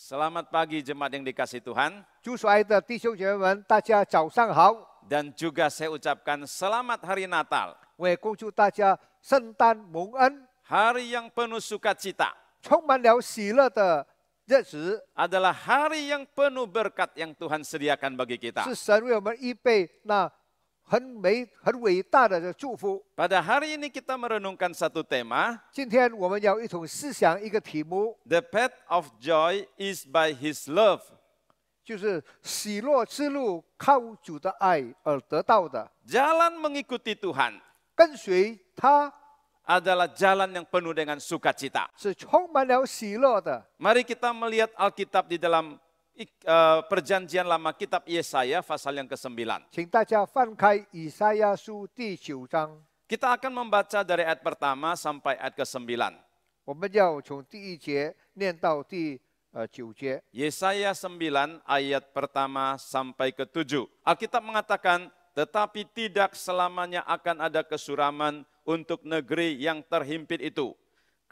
Selamat pagi jemaat yang dikasihi Tuhan. 主所爱的弟兄姐妹们，大家早上好！ Dan juga saya ucapkan selamat hari Natal. 我也恭祝大家圣诞蒙恩， Hari yang penuh sukacita. 充满了喜乐的日子， Adalah hari yang penuh berkat yang Tuhan sediakan bagi kita. 是神为我们预备那很伟大的祝福。 Pada hari ini kita merenungkan satu tema. 今天我们要一同思想一个题目， The path of joy is by His love. 就是喜乐之路靠主的爱而得到的。 Jalan mengikuti Tuhan 跟随他 adalah jalan yang penuh dengan sukacita. 是充满了喜乐的。 Mari kita melihat Alkitab di dalam perjanjian lama kitab Yesaya pasal yang ke-9. 请大家翻开以赛亚书第9章， Kita akan membaca dari ayat pertama sampai ayat ke-9. 我们要从第1节念到第9节。 Yesaya 9 ayat pertama sampai ke-7. Alkitab mengatakan, tetapi tidak selamanya akan ada kesuraman untuk negeri yang terhimpit itu.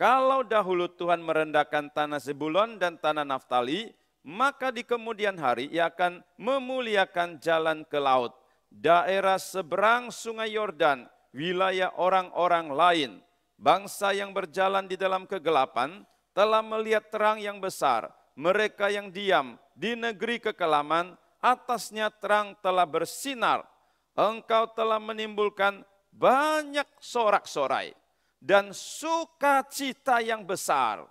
Kalau dahulu Tuhan merendahkan tanah Zebulon dan tanah Naftali, maka di kemudian hari ia akan memuliakan jalan ke laut, daerah seberang sungai Yordan, wilayah orang-orang lain. Bangsa yang berjalan di dalam kegelapan telah melihat terang yang besar. Mereka yang diam di negeri kekelaman, atasnya terang telah bersinar. Engkau telah menimbulkan banyak sorak-sorai dan sukacita yang besar.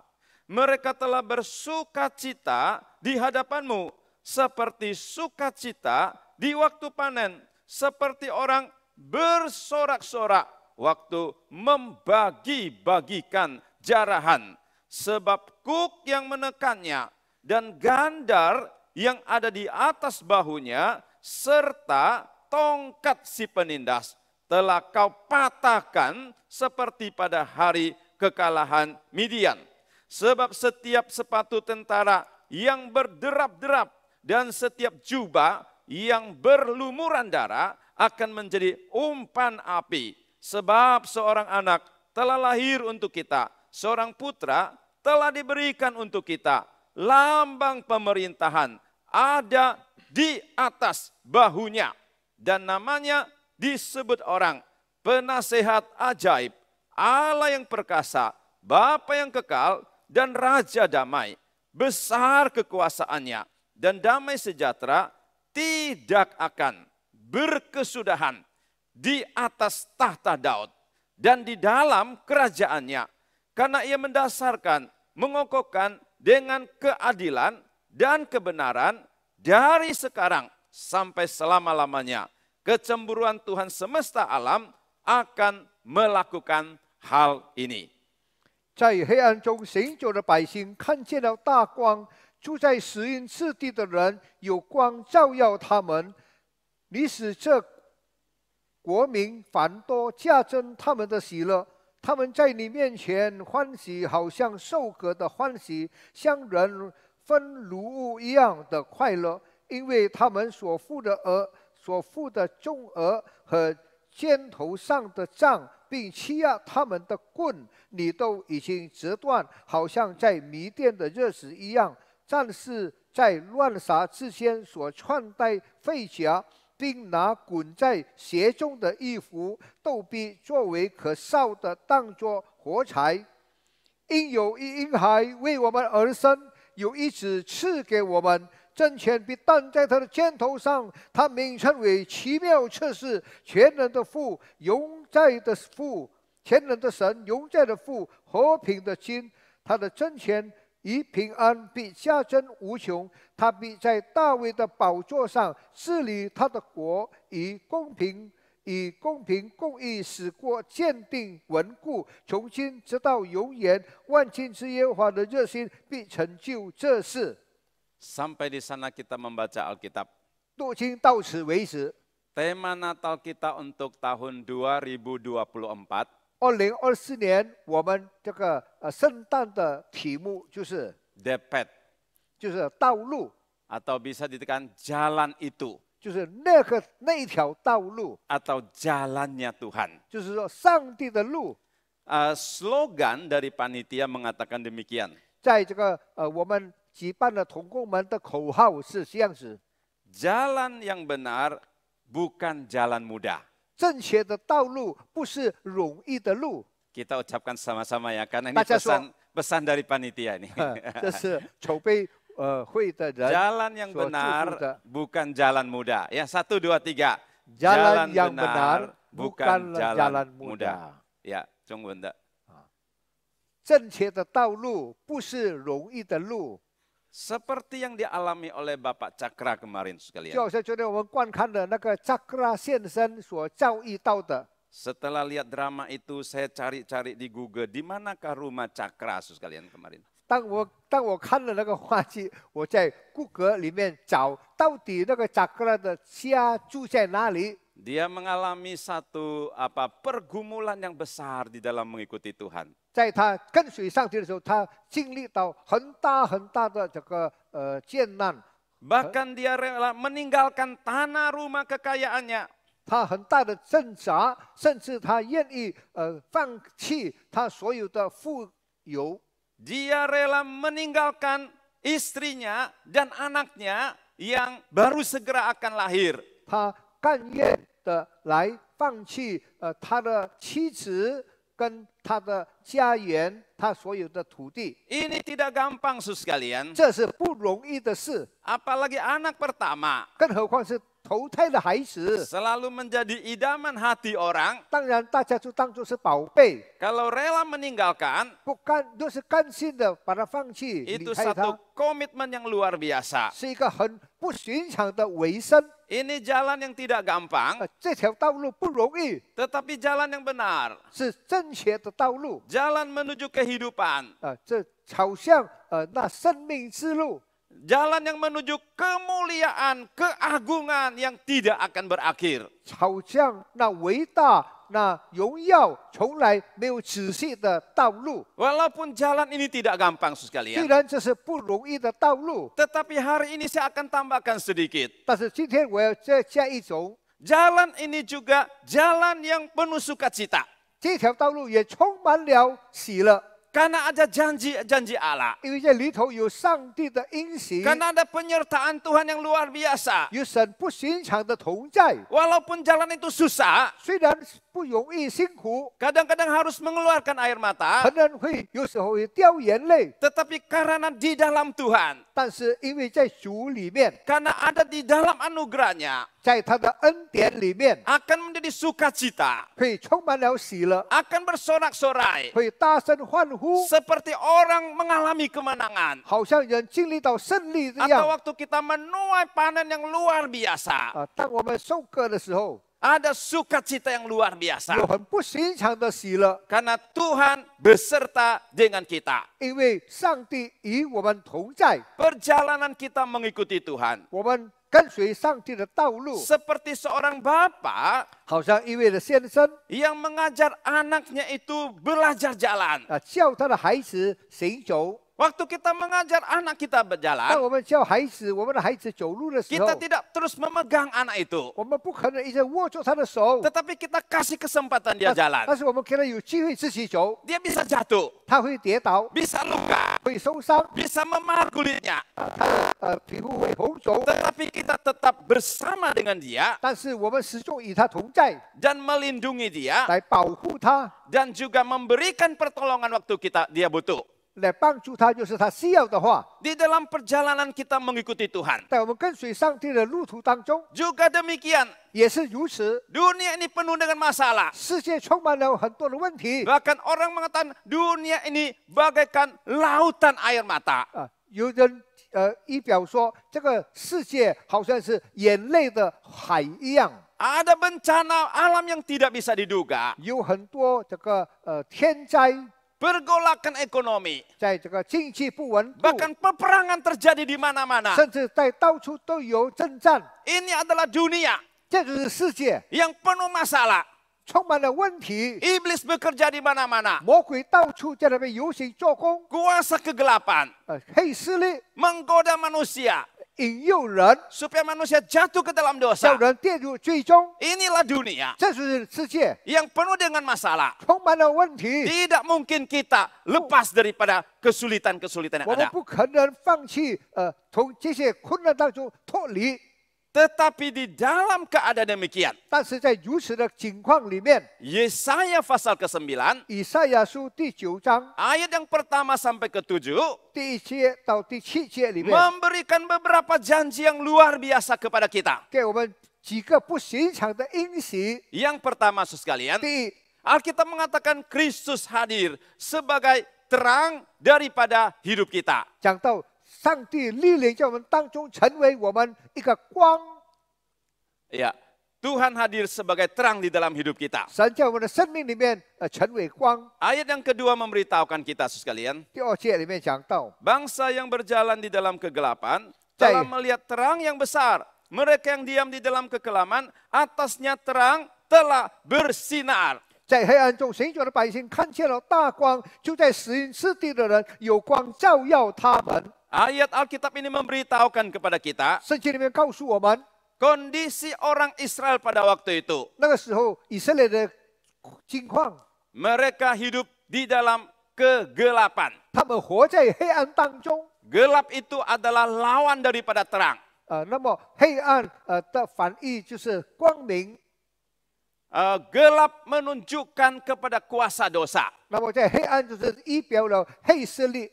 Mereka telah bersukacita di hadapanmu seperti sukacita di waktu panen, seperti orang bersorak-sorak waktu membagi-bagikan jarahan. Sebab kuk yang menekannya dan gandar yang ada di atas bahunya serta tongkat si penindas telah kau patahkan seperti pada hari kekalahan Midian. Sebab setiap sepatu tentara yang berderap-derap dan setiap jubah yang berlumuran darah akan menjadi umpan api. Sebab seorang anak telah lahir untuk kita, seorang putra telah diberikan untuk kita. Lambang pemerintahan ada di atas bahunya. Dan namanya disebut orang penasehat ajaib, Allah yang perkasa, Bapa yang kekal, dan Raja damai. Besar kekuasaannya dan damai sejahtera tidak akan berkesudahan di atas tahta Daud dan di dalam kerajaannya. Karena ia mendasarkan, mengokohkan dengan keadilan dan kebenaran dari sekarang sampai selama-lamanya. Kecemburuan Tuhan semesta alam akan melakukan hal ini. 在黑暗中行走的百姓看见了大光，住在死荫之地的人有光照耀他们。你使这国民繁多，加增他们的喜乐。他们在你面前欢喜，好像受割的欢喜，像人分乳物一样的快乐，因为他们所负的重额和肩头上的杖，并欺压他们的棍，你都已经折断，好像在迷甸的日子一样。战士在乱杀之间所穿戴费甲，并拿滚在鞋中的衣服，斗币作为可烧的，当作火柴。因有一婴孩为我们而生，有一子赐给我们。政权必担在他的肩头上，他名称为奇妙测试，全能的父，永在的父，全能的神，永在的父，和平的君。他的政权以平安必加增无穷，他必在大卫的宝座上治理他的国，以公平公义使国坚定稳固，从今直到永远。万军之耶和华的热心必成就这事。 Sampai di sana kita membaca Alkitab. 读经到此为止。 Tema Natal kita untuk tahun 2024 2024年，我们这个圣诞的题目就是 The Path 就是道路， atau bisa ditekan jalan itu 就是那一条道路， atau jalannya Tuhan. 就是说上帝的路。 Slogan dari panitia mengatakan demikian. 在这个我们举办的同工们的口号是这样子： Jalan yang benar bukan jalan mudah. 正确的道路不是容易的路。 Kita ucapkan sama-sama ya, karena ini Baca pesan dari panitia ini. 这是筹备会的人 Jalan yang 所祝福 benar 的。 bukan jalan mudah. Ya, 1, 2, 3. Jalan yang benar bukanlah jalan mudah. Ya, Bunda. 正确的道路不是容易的路。 Seperti yang dialami oleh Bapak Cakra kemarin 就 sekalian. 好像昨天我们观看的那个扎克拉先生所遭遇到的。 Setelah lihat drama itu, saya cari-cari di Google, di manakah rumah Cakra sekalian kemarin. 当我看了那个话剧，我在谷歌里面找到底那个扎克拉的家住在哪里。 Dia mengalami satu pergumulan yang besar di dalam mengikuti Tuhan. 在他跟随上帝的时候，他经历到很大的这个艰难， Bahkan dia rela meninggalkan tanah rumah kekayaannya. 他很大的挣扎，甚至他愿意放弃他所有的富有。 Dia rela meninggalkan istrinya dan anaknya yang baru segera akan lahir. 他甘愿的来放弃他的妻子跟他的家园，他所有的土地。 Ini tidak gampang, Saudara sekalian. 这是不容易的事， Apalagi anak pertama 更何况是投胎的孩子。 selalu menjadi idaman hati orang. 当然，大家就当作是宝贝， Kalau rela meninggalkan, 就是甘心的把它放弃， itu 离开 satu 它， komitmen yang luar biasa. 是一个很不寻常的为生。 Ini jalan yang tidak gampang, 这条道路不容易， tetapi jalan yang benar. 是正确的道路。 Jalan menuju kehidupan. 这好像那生命之路， Jalan yang menuju kemuliaan, keagungan yang tidak akan berakhir. 好像那伟大、那荣耀从来没有止息的道路。 Walaupun jalan ini tidak gampang, Saudara 虽 sekalian. 然这是不容易的道路， Tetapi hari ini saya akan tambahkan sedikit. 但是今天我要再加一种， Jalan ini juga jalan yang penuh sukacita. 这条道路也充满了喜乐， Karena ada janji-janji Allah. 因为这里头有上帝的应许， Karena ada penyertaan Tuhan yang luar biasa. 有神不寻常的同在。 Walaupun jalan itu susah, 虽然不容易、辛苦， kadang-kadang harus mengeluarkan air mata, 可能会有时候会掉眼泪， tetapi karena di dalam Tuhan, 但是因为在主里面， karena ada di dalam anugerahnya, 在他的恩典里面， akan menjadi sukacita, 会充满了喜乐， akan bersorak-sorai, 会大声欢呼， seperti orang mengalami kemenangan. 好像人经历到胜利这 Atau 样。 waktu kita menuai panen yang luar biasa, 当我们收割的时候， ada sukacita yang luar 有 biasa. 很不寻常的喜乐， Karena Tuhan beserta dengan kita. 因为上帝与我们同在， Perjalanan kita mengikuti Tuhan. 我们跟随上帝的道路， Seperti seorang bapak 好像一位的先生 yang mengajar anaknya itu belajar jalan. 教他的孩子行走。 Waktu kita mengajar anak kita 当 berjalan, 我们教孩子，我们的孩子走路的时候 kita，tidak terus memegang anak itu. 我们不可能一直握住他的手， Tetapi kita kasih kesempatan dia jalan. 但是我们给他有机会自己走， Dia bisa jatuh, 他会跌倒， bisa luka, 会受伤， bisa memar kulitnya. 皮肤会红肿， Tetapi kita tetap bersama dengan dia 但是我们始终与他同在， dan melindungi dia 来保护他， dan juga memberikan pertolongan waktu dia butuh. 来帮助他，就是他需要的话。 Di dalam perjalanan kita mengikuti Tuhan. 在我们跟随上帝的路途当中， Juga demikian, 也是如此。 dunia ini penuh dengan masalah. 世界充满了很多的问题 Bahkan orang mengatakan dunia ini bagaikan lautan air mata. 有人一表说，这个世界好像是眼泪的海一样， Ada bencana alam yang tidak bisa diduga. 有很多这个天灾， Pergolakan ekonomi. 在这个经济不稳定， Bahkan peperangan terjadi di mana-mana. 甚至在到处都有征战。 Ini adalah dunia 这就是世界 yang penuh masalah. 充满了问题， Iblis bekerja di mana-mana. 魔鬼到处在那边游行做工， Kuasa kegelapan 黑势力 menggoda manusia. 引诱人， supaya manusia jatuh ke dalam 叫 dosa. 人跌入最终。 Inilah dunia 这就是世界， yang penuh dengan masalah. 充满了问题。 Tidak mungkin kita lepas daripada kesulitan-kesulitan yang 我们 ada. 不可能放弃，从这些困难当中脱离。 Tetapi di dalam keadaan demikian, 但是在如此的情况里面， Yesaya pasal ke-9, 以赛亚书第9章 ayat yang pertama sampai ke-7, 第1节到第7节里面， memberikan beberapa janji yang luar biasa kepada kita. 给我们几个不寻常的应许。 Yang pertama, saudara sekalian, 第一， Alkitab mengatakan Kristus hadir sebagai terang daripada hidup kita. 讲到上帝历练在我们当中，成为我们一个光。 Ya, Tuhan hadir sebagai terang di dalam hidup kita. 神在我们的生命里面，成为光。 Ayat yang kedua memberitahukan kita, saudara sekalian, 第2节里面讲到， bangsa yang berjalan di dalam kegelapan Cai. telah melihat terang yang besar. Mereka yang diam di dalam kekelaman, atasnya terang telah bersinar. 在黑暗中行走的百姓看见了大光，就在死荫之地的人有光照耀他们。 Ayat Alkitab ini memberitahukan kepada kita 圣经里面告诉我们， kondisi orang Israel pada waktu itu. 那个时候以色列的境况， Mereka hidup di dalam kegelapan. 他们活在黑暗当中。 Gelap itu adalah lawan daripada terang. 那么黑暗的反义就是光明。 Gelap menunjukkan kepada kuasa dosa. 那么在黑暗就是预表了黑势力，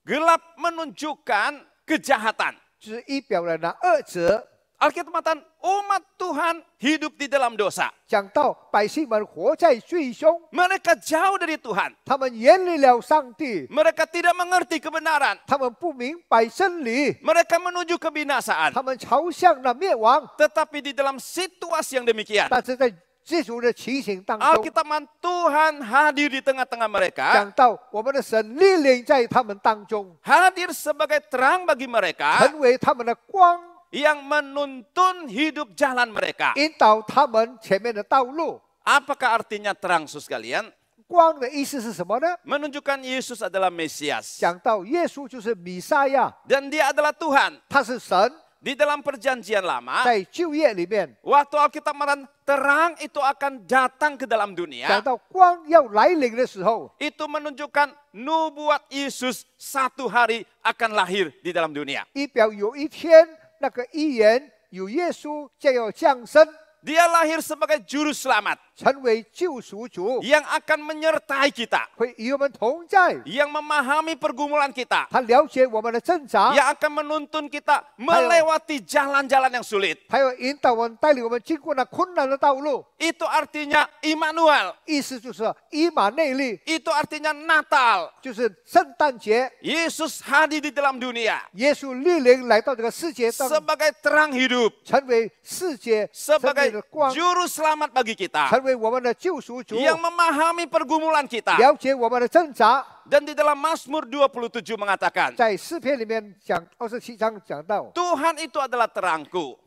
Gelap menunjukkan kejahatan. 就是预表了那恶者。 Alkitab mengatakan umat Tuhan hidup di dalam dosa. 讲到百姓们活在罪中， Mereka jauh dari Tuhan. 他们远离了上帝， Mereka tidak mengerti kebenaran. 他们不明白真理， Mereka menuju kebinasaan. 他们朝向了灭亡。 Tetapi di dalam situasi yang demikian, 但是在这种的情形当中， Alkitab mengatakan Tuhan hadir di tengah-tengah mereka. 讲到我们的神历练在他们当中， Hadir sebagai terang bagi mereka 成为他们的光， yang menuntun hidup jalan mereka. 引导他们前面的道路。 Apakah artinya terang, saudara sekalian? 光的意思是什么呢？ Menunjukkan Yesus adalah Mesias. 讲到耶稣就是弥赛亚， Dan dia adalah Tuhan. 他是神。 Di dalam perjanjian lama, 在旧约里面 waktu Alkitab mengatakan terang itu akan datang ke dalam 讲 dunia, 到光要来临的时候， itu menunjukkan nubuat Yesus satu hari akan lahir di dalam dunia. 预表有一天那个预言有耶稣将要降生， Dia lahir sebagai juru selamat 成为救赎主， yang akan menyertai kita, 会与我们同在。 yang memahami pergumulan kita, 他了解我们的挣扎， yang akan menuntun kita melewati jalan-jalan yang sulit. 还有引导我们、带领我们经过那困难的道路。 Itu artinya Immanuel, 意思就是以马内利， itu artinya Natal. 就是圣诞节， Yesus hadir di dalam dunia 耶稣莅临来到这个世界当中， sebagai terang hidup, 成为世界生命 sebagai 的光， juru selamat bagi kita, 成为我们的救赎主， yang memahami pergumulan kita. 了解我们的挣扎。 Dan di dalam Mazmur 27 mengatakan, 在诗篇里面讲27章讲到， Tuhan itu adalah terangku,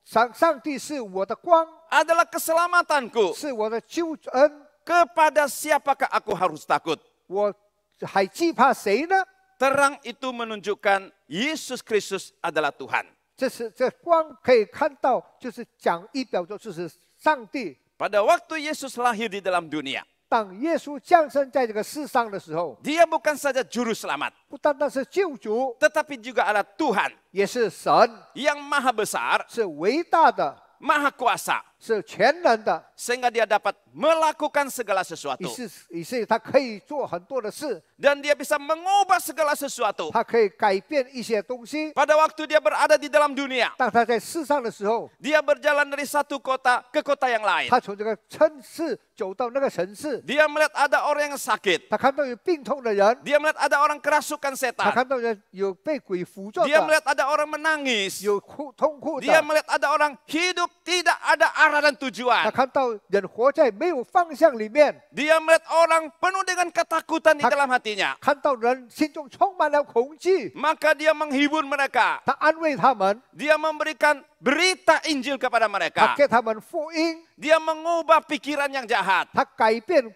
上帝是我的光， adalah keselamatanku. 是我的救恩， Kepada siapakah aku harus takut? 我还惧怕谁呢？ Terang itu menunjukkan Yesus Kristus adalah Tuhan. 这光可以看到，就是讲预表着就是上帝。 Pada waktu Yesus lahir di dalam dunia, 当耶稣降生在这个世上的时候， Dia bukan saja juru selamat, 不单单是救主， tetapi juga adalah Tuhan 也是神， yang maha besar, 是伟大的， maha kuasa, 是全能的， sehingga dia dapat melakukan segala 以 sesuatu. 是他可以做很多的事， Dan dia bisa mengubah segala sesuatu. 他可以改变一些东西。 Pada waktu dia berada di dalam dunia, 当他在世上的时候， dia berjalan dari satu kota ke kota yang lain. 他从这个城市走到那个城市， Dia melihat ada orang yang sakit. 他看到有病痛的人， Dia melihat ada orang kerasukan 他 setan. 看到人有被鬼附着 Dia 的， melihat ada orang menangis. 有痛苦 Dia 的， melihat ada orang hidup tidak ada arah dan 他 tujuan. 看到人活在没有方向里面， Dia melihat orang penuh dengan ketakutan di dalam hatinya. 看到人心中充满了恐惧， Maka dia menghibur mereka. 他安慰他们， Dia memberikan berita Injil kepada 他 mereka. 给他们福音， Dia mengubah pikiran yang jahat. 他改变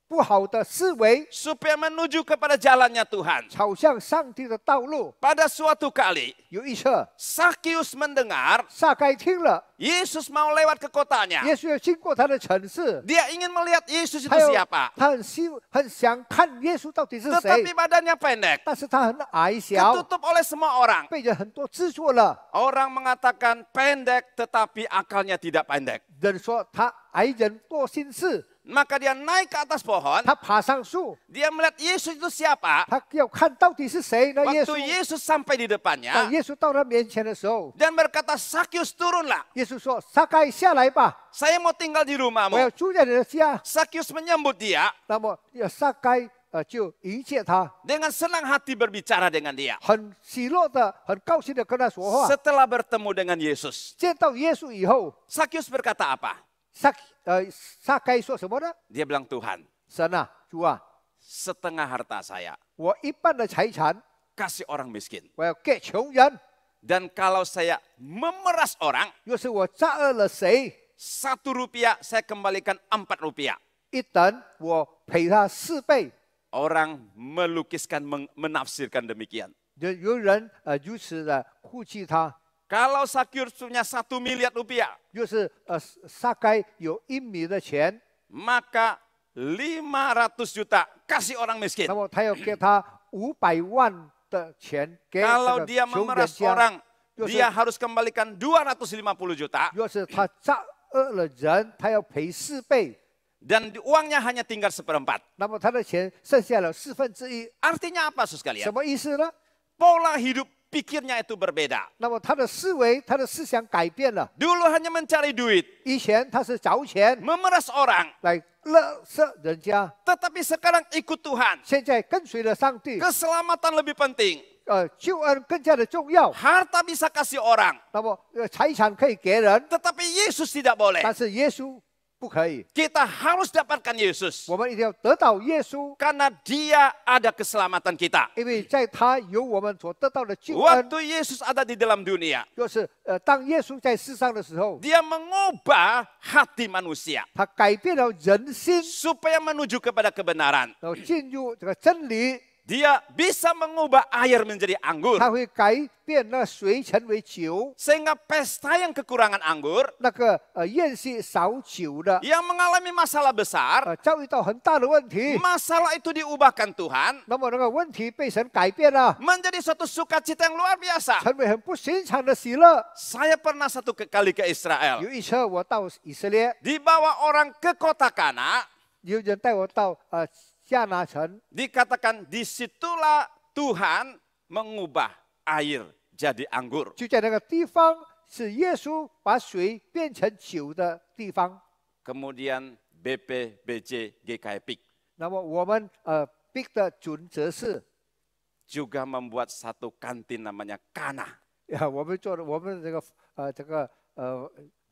不好的思维， supaya menuju kepada jalannya Tuhan. 朝向上帝的道路。 Pada suatu kali, 有一次， Sakyus mendengar 撒该听了 Yesus mau lewat ke kotanya. 耶稣要经过他的城市， Dia ingin melihat Yesus itu 他有 siapa. 他很想看耶稣到底是谁， Tetapi badannya pendek, 但是他很矮小， ketutup oleh semua orang. 被人很多制作了。 Orang mengatakan pendek tetapi akalnya tidak pendek. 人说他矮人多心事， Maka dia naik ke atas pohon, 他爬上树， dia melihat Yesus itu siapa. 他要看到底是谁呢？耶 Waktu 稣， Yesus sampai di 当 depannya 耶稣到他面前的时候， dan berkata, Sakyus turunlah, 耶稣说：“撒该下来吧， saya mau tinggal di 我要 rumahmu. 住在你的家。 Sakyus menyambut dia ”那么撒该就迎接他， dengan senang hati berbicara dengan dia. 很喜乐的、很高兴的跟他说话。 Setelah bertemu dengan Yesus, 见到耶稣以后， Sakyus berkata apa? 撒该说什么呢？ Dia bilang, Tuhan, 神啊，主啊， setengah harta saya 我一半的财产 kasih orang miskin. 我要给穷人。 Dan kalau saya memeras orang, 若是我诈恶了谁， Rp1 saya kembalikan Rp4. 一等我赔他4倍。 Orang melukiskan, menafsirkan demikian. 有人如此的护记他， Kalau Sakyus punya Rp1 miliar, 若是撒该有1米的钱， maka 500 juta kasih orang miskin. 那么他要给他500万的钱给 Kalau 这 dia 个穷人 memeras 家。 orang, 若是 dia harus kembalikan 250 juta. 若是他诈恶了人，他要赔4倍， Dan uangnya hanya tinggal 1/4. 那么他的钱剩下了1/4。 Artinya apa, saudara 什 sekalian? 么意思呢？ Pola hidup pikirnya itu berbeda. 那么他的思维、他的思想改变了。 Dulu hanya mencari duit, 以前他是找钱 memeras orang. 来勒索人家， Tetapi sekarang ikut Tuhan. 现在跟随了上帝， Keselamatan lebih penting. 救恩更加的重要。 Harta bisa kasih orang. 那么财产可以给人， Tetapi Yesus tidak boleh. 但是耶稣不可以。 Kita harus dapatkan Yesus. 我们一定要得到耶稣， Karena dia ada keselamatan kita. 因为在他有我们所得到的救恩。 Waktu Yesus ada di dalam dunia, 就是当耶稣在世上的时候， dia mengubah hati manusia 他改变了人心， supaya menuju kepada kebenaran. 然后进入这个真理， Dia bisa mengubah air menjadi anggur. 他会改变那水成为酒。 Sehingga pesta yang kekurangan anggur, 那个宴席少酒的， yang mengalami masalah besar, 遭遇到很大的问题， masalah itu diubahkan Tuhan 那么那个问题被神改变了， menjadi suatu sukacita yang luar biasa. 成为很不寻常的喜乐。 Saya pernah satu kali ke Israel. 有一次我到以色列， Dibawa orang ke kota Kana, 有人带我到迦拿城， dikatakan disitulah Tuhan mengubah air jadi anggur. 就在那个地方是耶稣把水变成酒的地方。 Kemudian BPBJ GKI PIK 那么我们BIG 的准则是， juga membuat satu kantin namanya Kana. 我们做的我们这个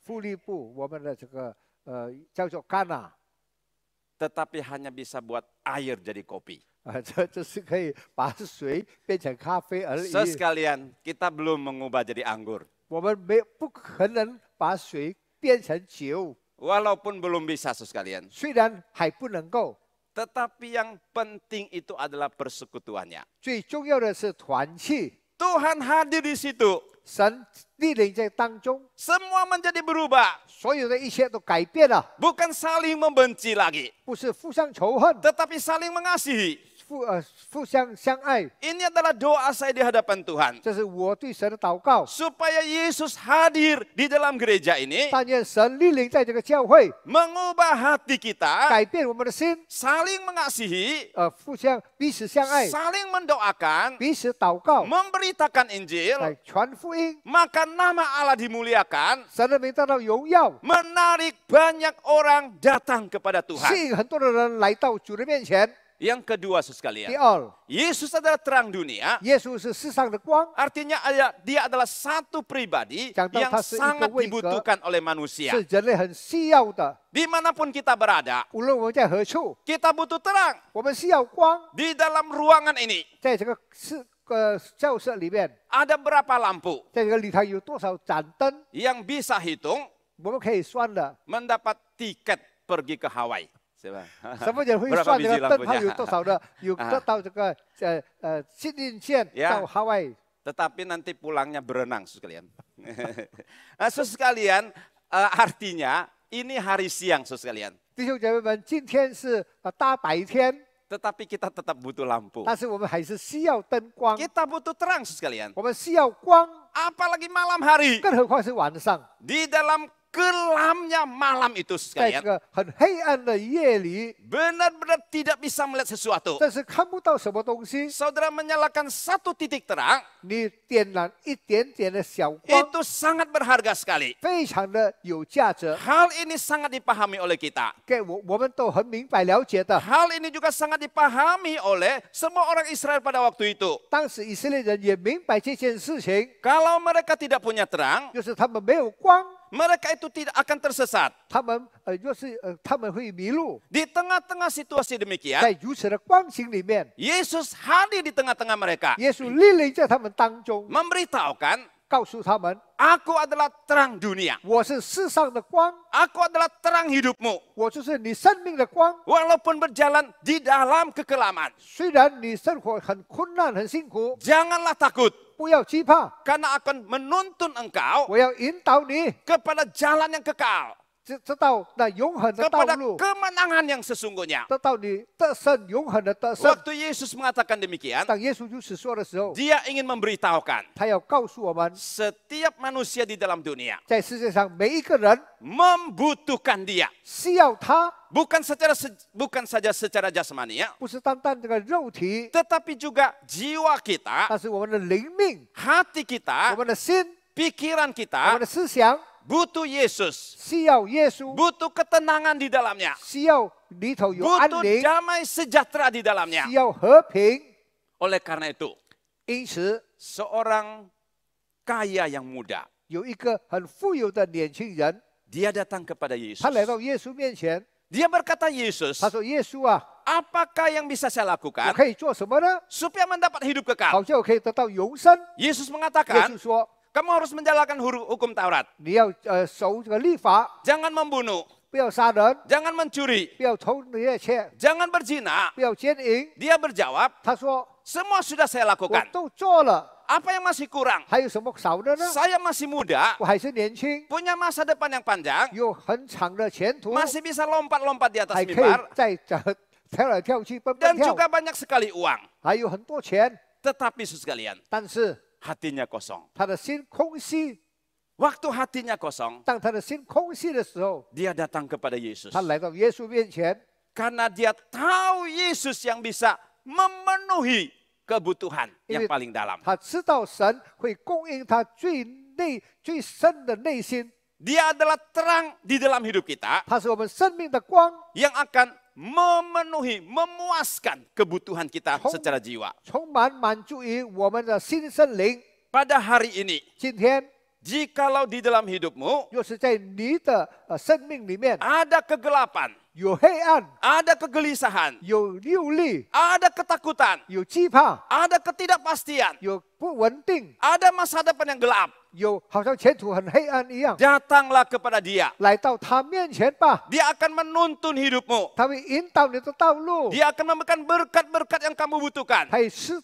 福利部，我们的这个叫做甘纳。 Tetapi hanya bisa buat air jadi kopi. 这是可以把水变成咖啡而已。 Sekalian, kita belum mengubah jadi anggur. 我们不可能把水变成酒， Walaupun belum bisa, sekalian. 虽然还不能够， Tetapi yang penting itu adalah persekutuannya. 最重要的是团契。 Tuhan hadir di situ. 神莅临在当中， Semua menjadi berubah. 所有的一切都改变了， Bukan saling membenci lagi. 不是互相仇恨， Tetapi saling mengasihi. 互相相爱。 Ini adalah doa saya di hadapan Tuhan. 这是我对神的祷告。 Supaya Yesus hadir di dalam gereja ini. 但愿神莅临在这个教会， Mengubah hati kita. 改变我们的心， Saling mengasihi. 彼此相爱， Saling mendoakan. 彼此祷告， Memberitakan Injil. 来传福音， Maka nama Allah dimuliakan. 神的名得到荣耀， Menarik banyak orang datang kepada 吸 Tuhan. 引很多的人来到主的面前。 Yang kedua, 第 sekalian. 二， Yesus adalah terang dunia. 耶稣是世上的光， Artinya dia adalah satu pribadi Jangan tahu yang他是一个 sangat 位格， dibutuhkan oleh manusia. 是人类很需要的。 Dimanapun kita berada, 无论我们在何处， kita butuh terang. 我们需要光。 Di dalam ruangan ini 在这个教室里面， ada berapa lampu 在这个礼堂有多少盏灯， yang bisa hitung 我们可以算的。 mendapat tiket pergi ke Hawaii. 是吧？什么人会 Berapa 算这 biji 个灯泡 lampunya? 有多少的？有得到这个幸运线 Ya. 到哈外。 Tetapi nanti pulangnya berenang, saudara sekalian. Nah, saudara sekalian, artinya ini hari siang, saudara sekalian. 弟兄姐妹们，今天是大白天， Tetapi kita tetap butuh lampu. 但是我们还是需要灯光， Kita butuh terang, saudara sekalian. 我们需要光， Apalagi malam hari. 更何况是晚上， Di dalam kelamnya malam itu, 在这 sekalian. 个很黑暗的夜里， Benar-benar tidak bisa melihat sesuatu. 真是看不到什么东西。 Saudara menyalakan satu titik terang, 你点燃一点点的小光， itu sangat berharga sekali. 非常的有价值， Hal ini sangat dipahami oleh kita. 给我们都很明白了解的。 Hal ini juga sangat dipahami oleh semua orang Israel pada waktu itu. 当时以色列人也明白这件事情， Kalau mereka tidak punya terang, 就是他们没有光， mereka itu tidak akan tersesat. 他们他们会迷路。 Di tengah-tengah situasi demikian, 在如此的光景里面， Yesus hadir di tengah-tengah mereka, 耶稣莅临在他们当中， memberitahukan, 告诉他们 Aku adalah terang dunia. 我是世上的光， Aku adalah terang hidupmu. 我就是你生命的光。 Walaupun berjalan di dalam kekelaman, 虽然你生活很困难、很辛苦， janganlah takut, 不要惧怕， karena akan menuntun engkau 我要引导你， kepada jalan yang kekal, 知道那永恒的道 kepada 路， kemenangan yang sesungguhnya. 得到你得胜永恒的得胜。 Waktu Yesus mengatakan demikian, 当耶稣如此说的时候， Dia ingin memberitahukan 他要告诉我们， setiap manusia di dalam dunia 在世界上每一个人 membutuhkan Dia. 需要他， Bukan saja secara jasmani ya, 不是单单这个肉体， tetapi juga jiwa kita, 但是我们的灵命、 hati 我 kita, 们的心、 pikiran 我 kita 们的思想， butuh Yesus, 需要耶稣， butuh ketenangan di dalamnya, 需要里头有安 butuh 宁， damai sejahtera di dalamnya. 需要和平。 Oleh karena itu, 因此， seorang kaya yang muda, 有一个很富有的年轻人， dia datang kepada Yesus. 他来到耶稣面前， Dia berkata, Yesus, 他说：“耶稣啊， apakah yang bisa saya 我 lakukan 可以做什么呢？ supaya mendapat hidup 好 kekal? 像我可以得到永生。” Yesus 耶 mengatakan, 稣说 kamu harus menjalankan hukum Taurat. 你要守这个律法， Jangan membunuh, 不要杀人， jangan mencuri, 不要偷窃窃， jangan berzina. 不要奸淫。 Dia berjawab, 他说 semua sudah saya 我 lakukan. 都做了， Apa yang masih kurang? 还有什么少的呢？ Saya masih muda, 我还是年轻， punya masa depan yang panjang, 有很长的前途， masih bisa lompat-lompat di atas 还可以 mimbar, 再跳来跳去、蹦 dan 蹦跳， juga banyak sekali uang. 还有很多钱， Tetapi sekalian, 但是 hatinya kosong. 他的心空虚。 Waktu hatinya kosong, 当他的心空虚的时候， dia datang kepada Yesus. 他来到耶稣面前， Karena dia tahu Yesus yang bisa memenuhi kebutuhan yang Ini- paling dalam. 他知道神会供应他最深的内心， Dia adalah terang di dalam hidup kita 他是我们生命的光， yang akan memenuhi, memuaskan kebutuhan kita Hong- secara jiwa. 充满满足于我们的心生灵。 Pada hari ini, 今天， jikalau di dalam hidupmu 若是在你的生命里面 ada kegelapan, 有黑暗、 ada kegelisahan, 有忧虑、 ada ketakutan, 有惧怕、 ada ketidakpastian, 有不稳定、 ada masa depan yang gelap, 有好像前途很黑暗一样， datanglah kepada Dia. 来到他面前吧， Dia akan menuntun hidupmu. 他会引导你的道路， Dia akan memberikan berkat-berkat yang kamu butuhkan.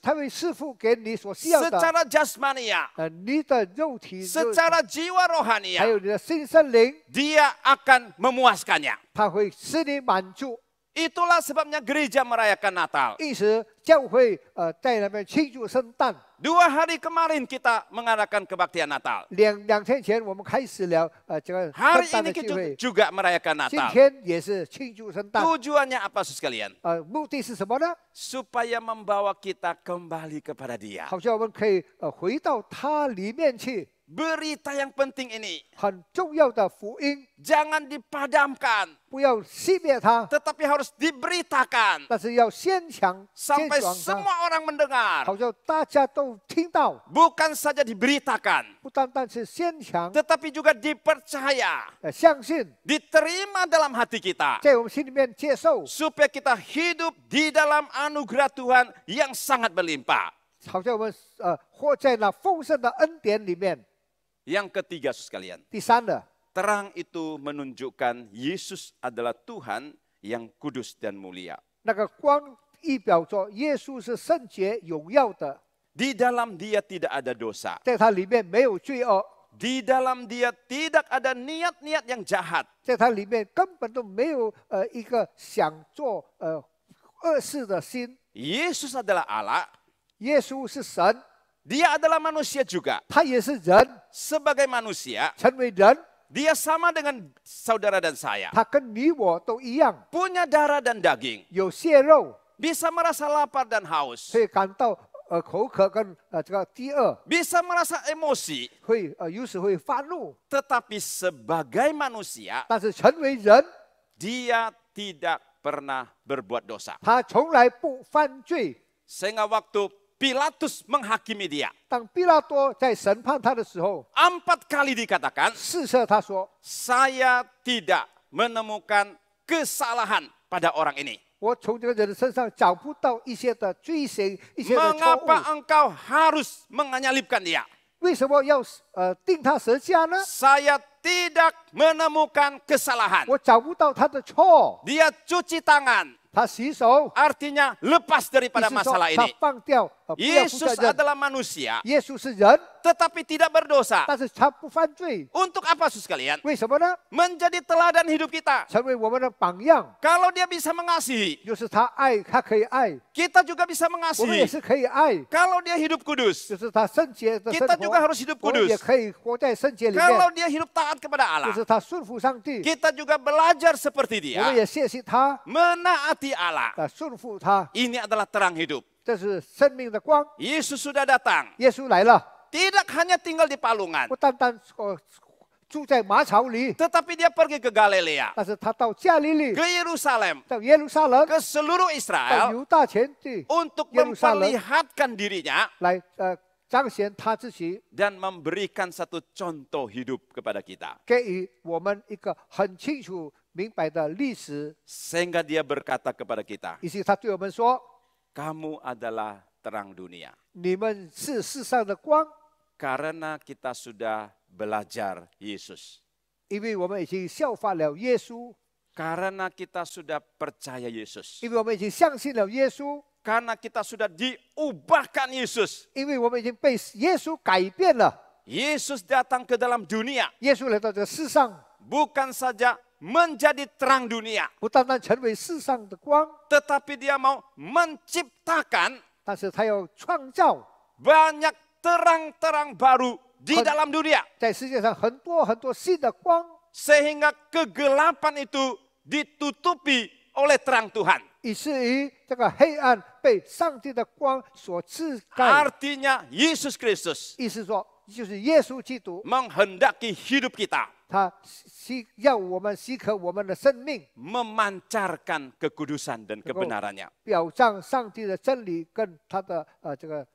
他会赐福给你所需要的， Secara jasmania, 你的肉体， secara jiwa 还 rohania, 有你的心生灵， Dia akan memuaskannya. 他会使你满足。 Itulah sebabnya gereja merayakan Natal. 因此，教会在那边庆祝圣诞。 2 hari kemarin kita mengadakan kebaktian Natal. 两天前，我们开始了这个 Hari 圣诞 ini 的聚 kita 会， juga merayakan 今 Natal. 天也是庆祝圣诞。 Tujuannya apa sekalian? 目的是什么呢？ Supaya membawa kita kembali kepada Dia. 好像我们可以回到他里面去。 Berita yang penting ini 很重要的福音， jangan dipadamkan, 不要熄灭它， tetapi harus diberitakan 但是要先讲、先 sampai 讲它， semua orang mendengar. 好像大家都听到， Bukan saja diberitakan, 不单单是先讲， tetapi juga dipercaya, 相信 diterima dalam hati kita, 在我们心里面接受， supaya kita hidup di dalam anugerah Tuhan yang sangat berlimpah. 好像我们活在那丰盛的恩典里面。 Yang ketiga, sekalian, 第三呢， terang itu menunjukkan Yesus adalah Tuhan yang kudus dan mulia. 那个光意表着耶稣是圣洁荣耀的， Di dalam Dia tidak ada dosa. 在他里面没有罪恶， Di dalam Dia tidak ada niat-niat yang jahat. 在他里面根本都没有一个想做恶事的心。 Yesus adalah Allah. 耶稣是神， Dia adalah manusia juga. 他也是人， Sebagai manusia, 成为人， Dia sama dengan saudara dan saya. 他跟你我都一样， Punya darah dan daging. 有血肉， Bisa merasa lapar dan haus. 会感到口渴跟这个饥饿， Bisa merasa emosi. 会有时会发怒， Tetapi sebagai manusia, 但是成为人， Dia tidak pernah berbuat dosa. 他从来不犯罪。 Sehingga waktu Pilatus menghakimi dia, 当毕拉多在审判他的时候， 4 kali dikatakan, 四次他说 saya tidak menemukan kesalahan pada orang ini. 我从这个人的身上找不到一些的罪行，一些的错 Mengapa 误。 engkau harus menyalibkan dia? 为什么要定他十架呢？ Saya tidak menemukan kesalahan. 我找不到他的错。 Dia cuci tangan, 他洗手， artinya lepas 意 daripada 思说 masalah 他 ini. 放掉，不要负责 Yesus 任。 adalah manusia, 耶稣是人， tetapi tidak berdosa. 但是他不犯罪。 Untuk apa, saudara sekalian? 为什么呢？ Menjadi teladan hidup kita. 成为我们的榜样， Kalau dia bisa mengasihi, 就是他爱，他可以爱， kita juga bisa 我们也 mengasihi. 是可以爱， Kalau dia hidup kudus, 就是他圣洁的生 kita juga 活， harus hidup 我们也 kudus. 可以活在圣洁里 Kalau 面， dia hidup taat kepada 就 Allah, 是他顺服上帝， kita juga belajar seperti 我们 dia, 也学习他， menaati Allah. 顺服他， Ini adalah terang hidup. 这是生命的光。 Yesus sudah datang. 耶稣来了， Tidak hanya tinggal di palungan, 不单单住在马槽里， tetapi dia pergi ke Galilea, 但是他到加利利， ke Yerusalem, 到耶路撒冷， ke seluruh 到 Israel 犹大全地 untuk Yerusalem. memperlihatkan dirinya 来彰显他自己， dan memberikan satu contoh hidup kepada kita. 给予我们一个很清楚明白的历史。 Sehingga dia berkata kepada kita, 于是他对我们说 kamu adalah terang dunia.：“ 你们是世上的光， Karena kita sudah belajar Yesus. 因为我们已经效法了耶稣， Karena kita sudah percaya Yesus. 因为我们已经相信了耶稣， Karena kita sudah diubahkan Yesus. 因为我们已经被耶稣改变了。 Yesus datang ke dalam dunia. 耶稣来到这个世上， Bukan saja menjadi terang dunia. 不单单成为世上的光， Tetapi dia mau menciptakan 但是他要创造 banyak terang-terang baru di Kon- dalam dunia. 在世界上很多很多新的光， Sehingga kegelapan itu ditutupi oleh terang Tuhan. 以至于这个黑暗被上帝的光所覆盖。 Artinya Yesus Kristus 意思说，就是耶稣基督， menghendaki hidup kita 他要我们许可我们的生命， memancarkan kekudusan dan kebenarannya. 表彰上帝的真理跟他的这个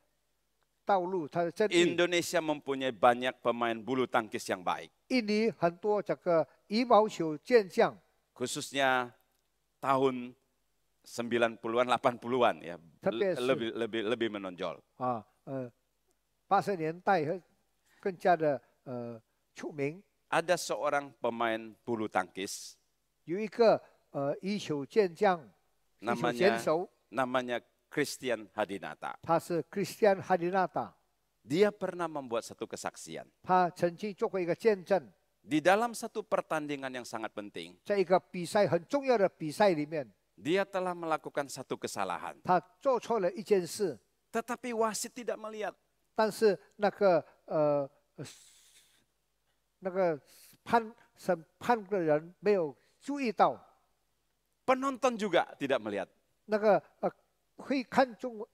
道路，他的真理。 Indonesia mempunyai banyak pemain bulu tangkis yang baik. 印尼很多这个羽毛球健将， Khususnya tahun 90-an, 80-an ya, 特别是 lebih menonjol. 80年代更加的出名。 Ada seorang pemain bulu tangkis 有一个羽球健将，羽球选手， namanya Christian Hadinata. 他是 Christian Hadinata， Dia pernah membuat satu kesaksian. 他曾经做过一个见证， Di dalam satu pertandingan yang sangat penting, 在一个比赛很重要的比赛里面， dia telah melakukan satu kesalahan. 他做错了一件事， Tetapi wasit tidak melihat. 但是那个审判的人没有注意到， Penonton juga tidak melihat. 那个会看中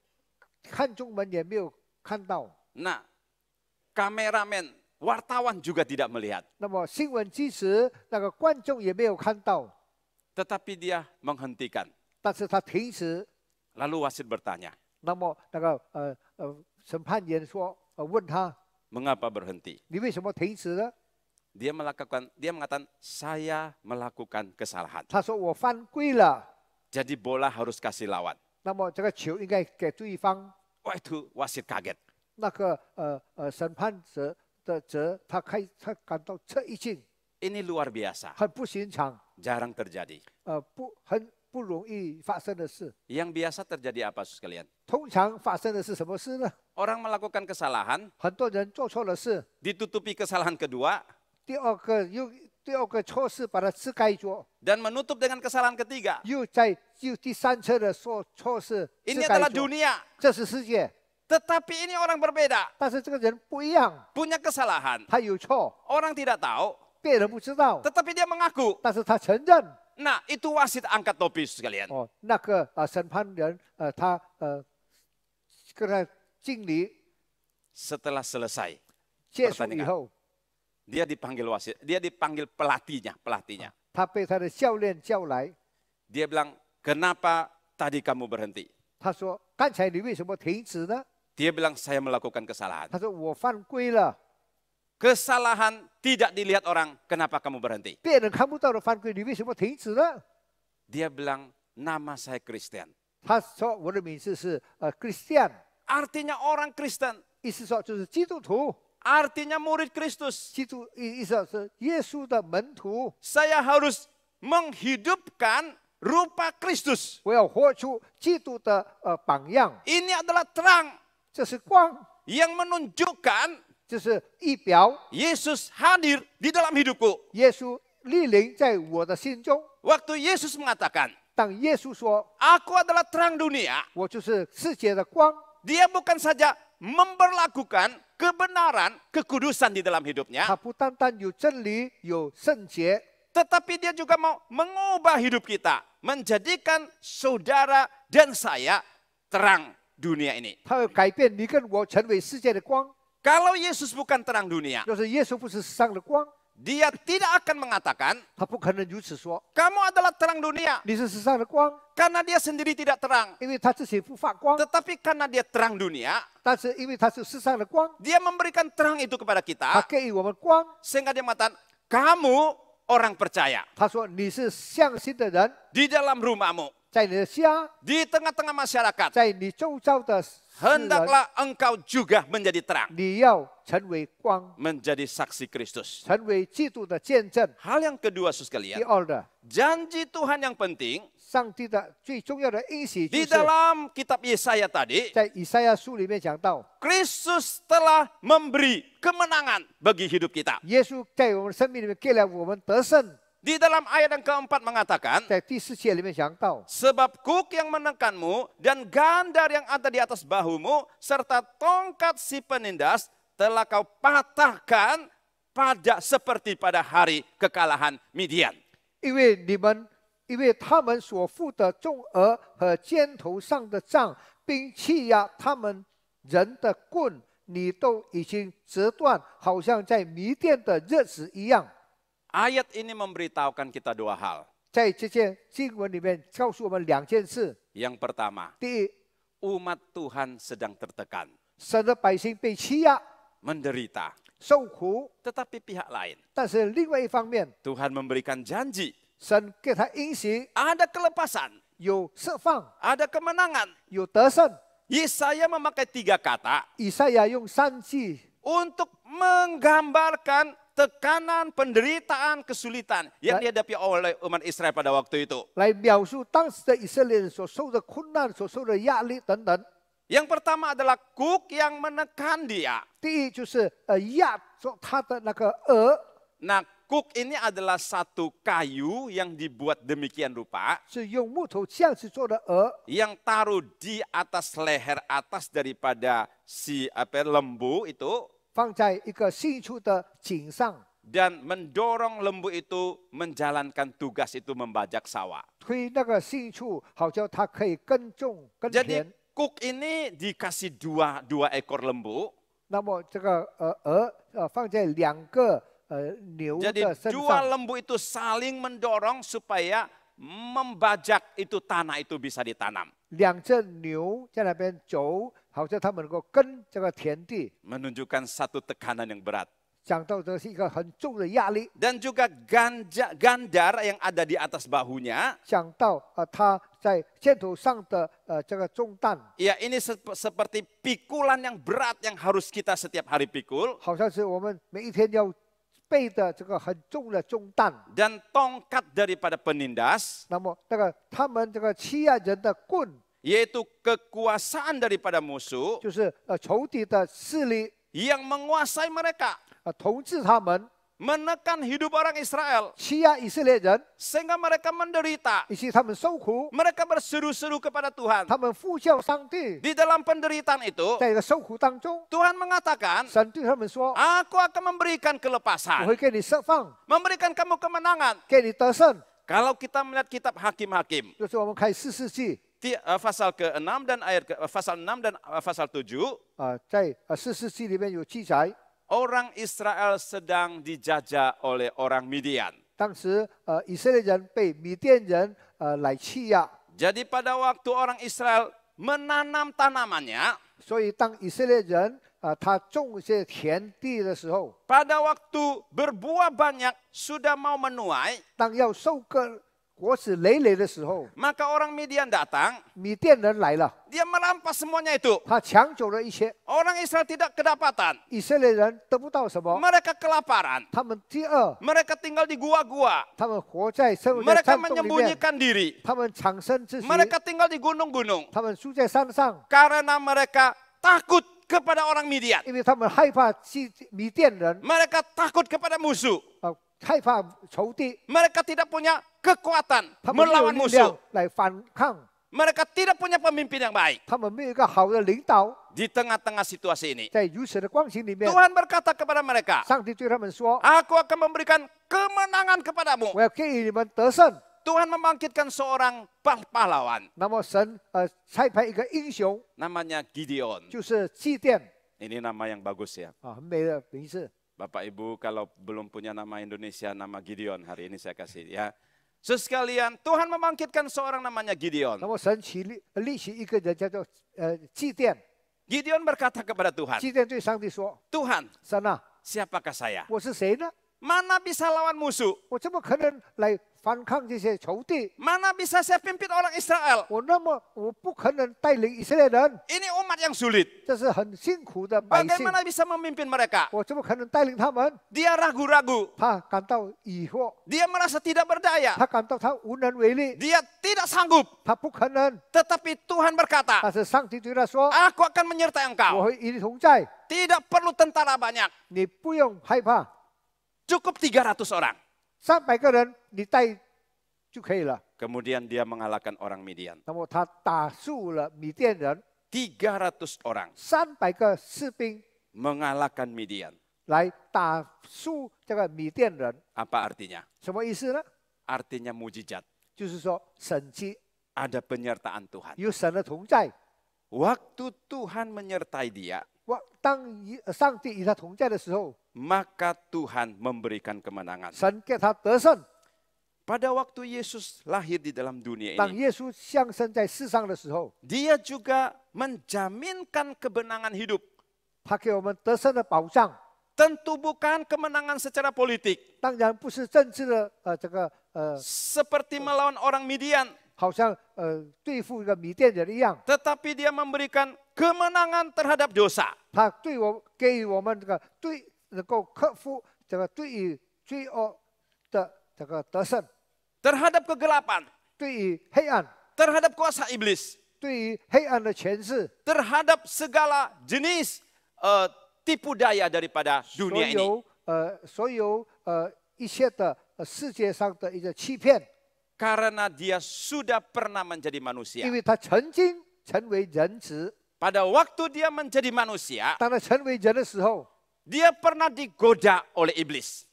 门也没有看到。 Nah, kameramen, wartawan juga tidak melihat. 那么新闻机时那个观众也没有看到， Tetapi dia menghentikan. 但是他停止。 Lalu wasit bertanya, 那么那个审判员说问他 mengapa berhenti? 你为什么停止呢？ Dia mengatakan, saya melakukan kesalahan. 他说我犯规了。 Jadi bola harus kasih lawan. 那么这个球应该给对方。 Wah, itu wasit kaget. 那个审判者他感到这一境 Ini luar biasa. 很不寻常。jarang terjadi. 不容易发生的事。 Yang biasa terjadi apa, saudara sekalian? 通常发生的是什么事呢？ Orang melakukan kesalahan, 很多人做错了事， ditutupi kesalahan kedua, 第二个错事把它遮盖住， dan menutup dengan kesalahan ketiga. 又第三次的错事 Ini 遮盖 adalah 住。 dunia. 这是世界， Tetapi ini orang berbeda, 但是这个人不一样， punya kesalahan. 他有错， Orang tidak tahu, 别人不知道， tetapi dia mengaku. 但是他承认。 Nah, itu wasit angkat topi, saudara sekalian. 哦，那个审判人他跟他敬礼 Setelah selesai 结束以后， dia dipanggil wasit, dia dipanggil pelatihnya. 他被他的教练叫来， Dia bilang, kenapa tadi kamu berhenti? 他说：“刚才你为什么停止呢？” Dia bilang, saya melakukan kesalahan. 他说：“我犯规了。” Kesalahan tidak dilihat orang, kenapa kamu berhenti? 别人看不到的犯规，你为什么停止呢？ Dia bilang, nama saya Kristen. 他说：“我的名字是Christian， Artinya orang Kristen. 意思说就是基督徒， Artinya murid Kristus. 意思说是耶稣的门徒。 Saya harus menghidupkan rupa Kristus. 我要活出基督的榜样， Ini adalah terang 这是光， yang menunjukkan 这是仪表。 Yesus hadir di dalam hidupku. 耶稣莅临在我的心中。 Waktu Yesus mengatakan, 当耶稣说 Aku adalah terang dunia. 我就是世界的光， Dia bukan saja memperlakukan kebenaran, kekudusan di dalam hidupnya, 他不单单有真理、有圣洁， tetapi dia juga mau mengubah hidup kita, menjadikan saudara dan saya terang dunia ini. 他要改变你跟我成为世界的光。 Kalau Yesus bukan terang dunia, 要是耶稣不是世上的光， dia tidak akan mengatakan, 他不可能如此说。 kamu adalah terang dunia. 你是世上的光， Karena dia sendiri tidak terang. 因为他自己不发光， Tetapi karena dia terang dunia, 但是因为他是世上的光， dia memberikan terang itu kepada 他 kita, 给予我们光。 sehingga dia mengatakan, kamu orang percaya 他说你是相信的人， di dalam rumahmu, 在你的家， di tengah-tengah masyarakat, 在你周遭的世人， hendaklah engkau juga menjadi terang, 你要成为光， menjadi saksi Kristus. 成为基督的见证。 Hal yang kedua, 第 sekalian, 二的， janji Tuhan yang penting 上帝的最重要的应许就 di 是 dalam kitab Yesaya tadi, 在以赛亚书里面讲到， Kristus telah memberi kemenangan bagi hidup kita. 耶稣在我们生命里面给了我们得胜。 Di dalam ayat yang keempat mengatakan, 在第4节里面讲到， sebab kuk yang menekanmu dan gandar yang ada di atas bahumu serta tongkat si penindas telah kau patahkan seperti pada hari kekalahan Midian. 因为他们所负的重额和肩头上的杖，并欺压他们人的棍，你都已经折断，好像在迷甸的日子一样。 Ayat ini memberitahukan kita dua hal. 在这件经文里面告诉我们2件事： Yang pertama, 第一， umat Tuhan sedang tertekan, 神的百姓被欺压、 menderita. 受苦， Tetapi pihak lain, 但是另外一方面， Tuhan memberikan janji, 神给他应许 ada kelepasan, 有释放、 ada kemenangan. 有得胜。 Yesaya memakai 3 kata 以赛亚用3句 untuk menggambarkan tekanan, penderitaan, kesulitan yang dihadapi oleh umat Israel pada waktu itu. 来描述当时的以色列人所受的困难、所受的压力等等。 Yang pertama adalah kuk yang menekan dia. 第一就是压住他的那个额， Nah, kuk ini adalah satu kayu yang dibuat demikian rupa, 是用木头这样子做的额， yang taruh di atas leher atas daripada si lembu itu, 放在一个牲畜的颈上， dan mendorong lembu itu menjalankan tugas itu membajak sawah. 推那个牲畜，好叫它可以耕种耕 Jadi 田。 kuk ini dikasih dua ekor lembu. 那么这个额放在2个牛 Jadi 的身 dua 上， lembu itu saling mendorong supaya membajak itu tanah itu bisa ditanam. 2只牛在那边走，好像他们能够耕这个田地。 Menunjukkan satu tekanan yang berat. 讲到这是一个很重的压力， Dan juga gandar yang ada di atas bahunya. 讲到他在肩头上的这个重担， Ya, ini seperti pikulan yang berat yang harus kita setiap hari pikul. 好像是我们每一天要背的这个很重的重担。 dan tongkat daripada penindas, 那么他们这个欺压人的棍， yaitu kekuasaan daripada musuh 就是仇敌的势力 yang menguasai mereka, 统治他们， menekan hidup orang Israel, 欺压以色列人， sehingga mereka menderita. 以及他们受苦， Mereka berseru-seru kepada Tuhan. 他们呼叫上帝。 Di dalam penderitaan itu, 在这个受苦当中， Tuhan mengatakan, 神对他们说 Aku akan memberikan ：“我 kelepasan, 会给你释放， memberikan kamu kemenangan. 给你得胜。 Kalau kita melihat kitab Hakim-Hakim, ”就是我们看士师记 pasal ke-6 dan pasal 6 dan pasal 7, 在士师记里面有记载， orang Israel sedang dijajah oleh orang Midian. 当时以色列人被米甸人来欺压， Jadi pada waktu orang Israel menanam tanamannya, 所以当以色列人他种一些田地的时候， pada waktu berbuah banyak sudah mau menuai, 当要收割果子累累的时候， maka orang Midian datang, 米甸人来了， dia merampas semuanya itu. 他抢走了一切， Orang Israel tidak kedapatan, 以色列人得不到什么， mereka kelaparan, 他们饥饿， mereka tinggal di gua-gua, 他们活在生活在 mereka 山洞里面， menyembunyikan diri, 他们藏身自己， mereka tinggal di gunung-gunung, 他们住在山上， karena mereka takut kepada orang Midian. 因为他们害怕米甸人， Mereka takut kepada musuh. 害怕仇敌， Mereka tidak punya kekuatan 他们没有 melawan 力 musuh. 量来反抗， Mereka tidak punya pemimpin yang baik. 他们没有一个好的领导。 Di tengah-tengah situasi ini, 在如此的光景里面， Tuhan berkata kepada mereka, 上帝对他们说 Aku akan memberikan kemenangan：“ kepadamu. 我要给你们得胜。 Tuhan membangkitkan seorang pahlawan, ”那么神差派一个英雄， namanya Gideon. 就是祭奠 Ini nama yang bagus ya. 很美的名字。 Bapak Ibu kalau belum punya nama Indonesia, nama Gideon hari ini saya kasih ya. Saudara sekalian, Tuhan membangkitkan seorang namanya Gideon. 那么神立起一个人叫做祭奠， Gideon berkata kepada Tuhan, 祭奠对上帝说 Tuhan, ：“神啊， siapakah saya? 我是谁呢？ Mana bisa lawan musuh? 我怎么可能来反抗这些仇敌？ Mana bisa saya pimpin orang Israel? 我不可能带领以色列人， Ini umat yang sulit. 这是很辛苦的百姓， Bagaimana bisa memimpin mereka? 我怎么可能带领他们？ Dia ragu-ragu. 他感到疑惑， Dia merasa tidak berdaya. 他感到他无能为力， Dia tidak sanggup. 他不可能。 Tetapi Tuhan berkata, 但是上帝对他说 Aku akan menyertai：“ 我 engkau. 会与你同在， Tidak perlu tentara banyak. 你不用害怕， Cukup 300 orang. 300个人你带就可以了。” Kemudian dia mengalahkan orang Midian. 那么他打输了米甸人300 orang ，300个士兵 mengalahkan Midian. 来打输这个米甸人， Apa artinya? 什么意思呢？ Artinya mujizat. 就是说神迹 Ada penyertaan Tuhan. 有神的同在。 Waktu Tuhan menyertai dia, 当上帝与他同在的时候， maka Tuhan memberikan kemenangan. 神给他得胜。 Pada waktu Yesus lahir di dalam dunia 当 ini, 耶稣降生在世上的时候， dia juga menjaminkan kebenangan hidup. 他给我们得胜的保障。 Tentu bukan kemenangan secara politik, 当然不是政治的seperti melawan orang Midian, 好像对付一个米甸人一样， tetapi dia memberikan kemenangan terhadap dosa. 他给予我们能够克服对于罪恶的得胜， Terhadap kegelapan, 对于黑暗， terhadap kuasa iblis, 对于黑暗的权势， terhadap segala jenis tipu daya daripada 所 dunia ini. 有一切的世界上的一个欺骗， Karena dia sudah pernah menjadi 因 manusia. 为他曾经成为人子， Pada waktu dia menjadi manusia, 当他成为人的时候， dia pernah digoda oleh iblis.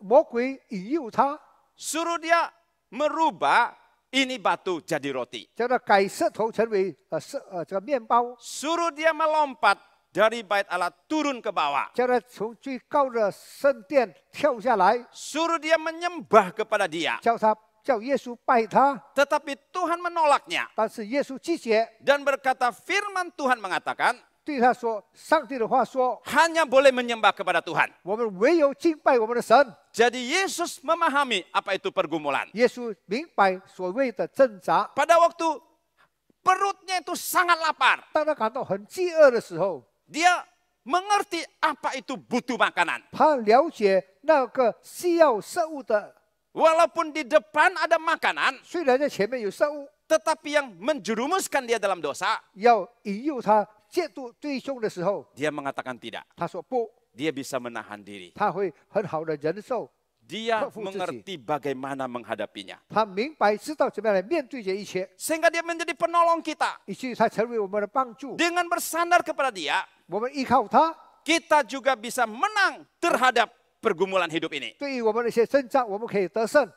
魔鬼引诱他， Suruh dia merubah ini batu jadi roti. 叫他改石头成为这个面包， Suruh dia melompat dari bait Allah turun ke bawah. 叫他从最高的圣殿跳下来， Suruh dia menyembah kepada dia. 叫耶稣拜他， Tetapi Tuhan menolaknya. 但是耶稣拒绝， Dan berkata firman Tuhan mengatakan, 对他说：“上帝的话说， hanya boleh menyembah kepada Tuhan. 我们唯有敬拜我们的神。” Jadi Yesus memahami apa itu pergumulan. 耶稣明白所谓的挣扎。 Pada waktu perutnya itu sangat lapar. 当他感到很饥饿的时候， Dia mengerti apa itu butuh makanan. 他了解那个需要食物的， Walaupun di depan ada makanan, 虽然在前面有食物， tetapi yang menjerumuskan dia dalam dosa, 要引诱他戒毒对凶的时候， dia mengatakan tidak. 他说不， Dia bisa menahan diri. 他会很好的忍受， Dia 克服自己。 mengerti bagaimana menghadapinya. 他明白知道怎么样来面对这一切， Sehingga dia menjadi penolong kita. 以至于他成为我们的帮助。 Dengan bersandar kepada dia, 我们依靠他， kita juga bisa menang terhadap pergumulan hidup ini. 对于我们的一些征战，我们可以得胜。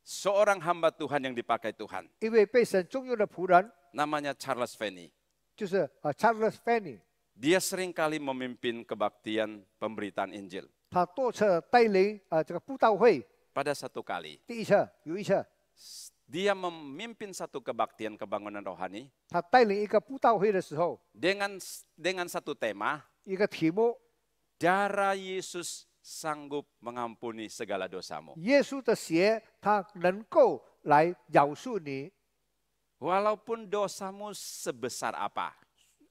Seorang hamba Tuhan yang dipakai Tuhan, 因为被神重用的仆人 namanya Charles Finney. 就是Charles Finney， Dia seringkali memimpin kebaktian pemberitaan Injil. 他多次带领这个布道会。 Pada satu kali, 第一次有一次， dia memimpin satu kebaktian kebangunan rohani 他带领一个布道会的时候， dengan satu tema, 一个题目： darah Yesus sanggup mengampuni segala dosamu. 耶稣的血，他能够来饶恕你， Walaupun dosamu sebesar apa,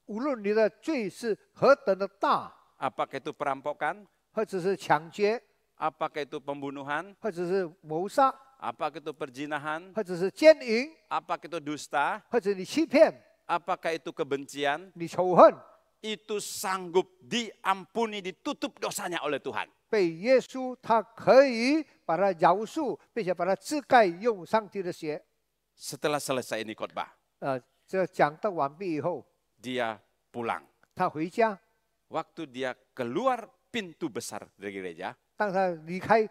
无论你的罪是何等的大， apakah itu perampokan, 或者是抢劫， apakah itu pembunuhan, 或者是谋杀， apakah itu perzinahan, 或者是奸淫， apakah itu dusta, 或者你欺骗， apakah itu kebencian, 你仇恨， itu sanggup diampuni, ditutup dosanya oleh Tuhan. 被耶稣他可以把它饶恕，并且把它遮盖，用上帝的血。 Setelah selesai ini khotbah, 这讲到完毕以后， dia pulang. 他回家。 Waktu dia keluar pintu besar dari gereja, 当他离开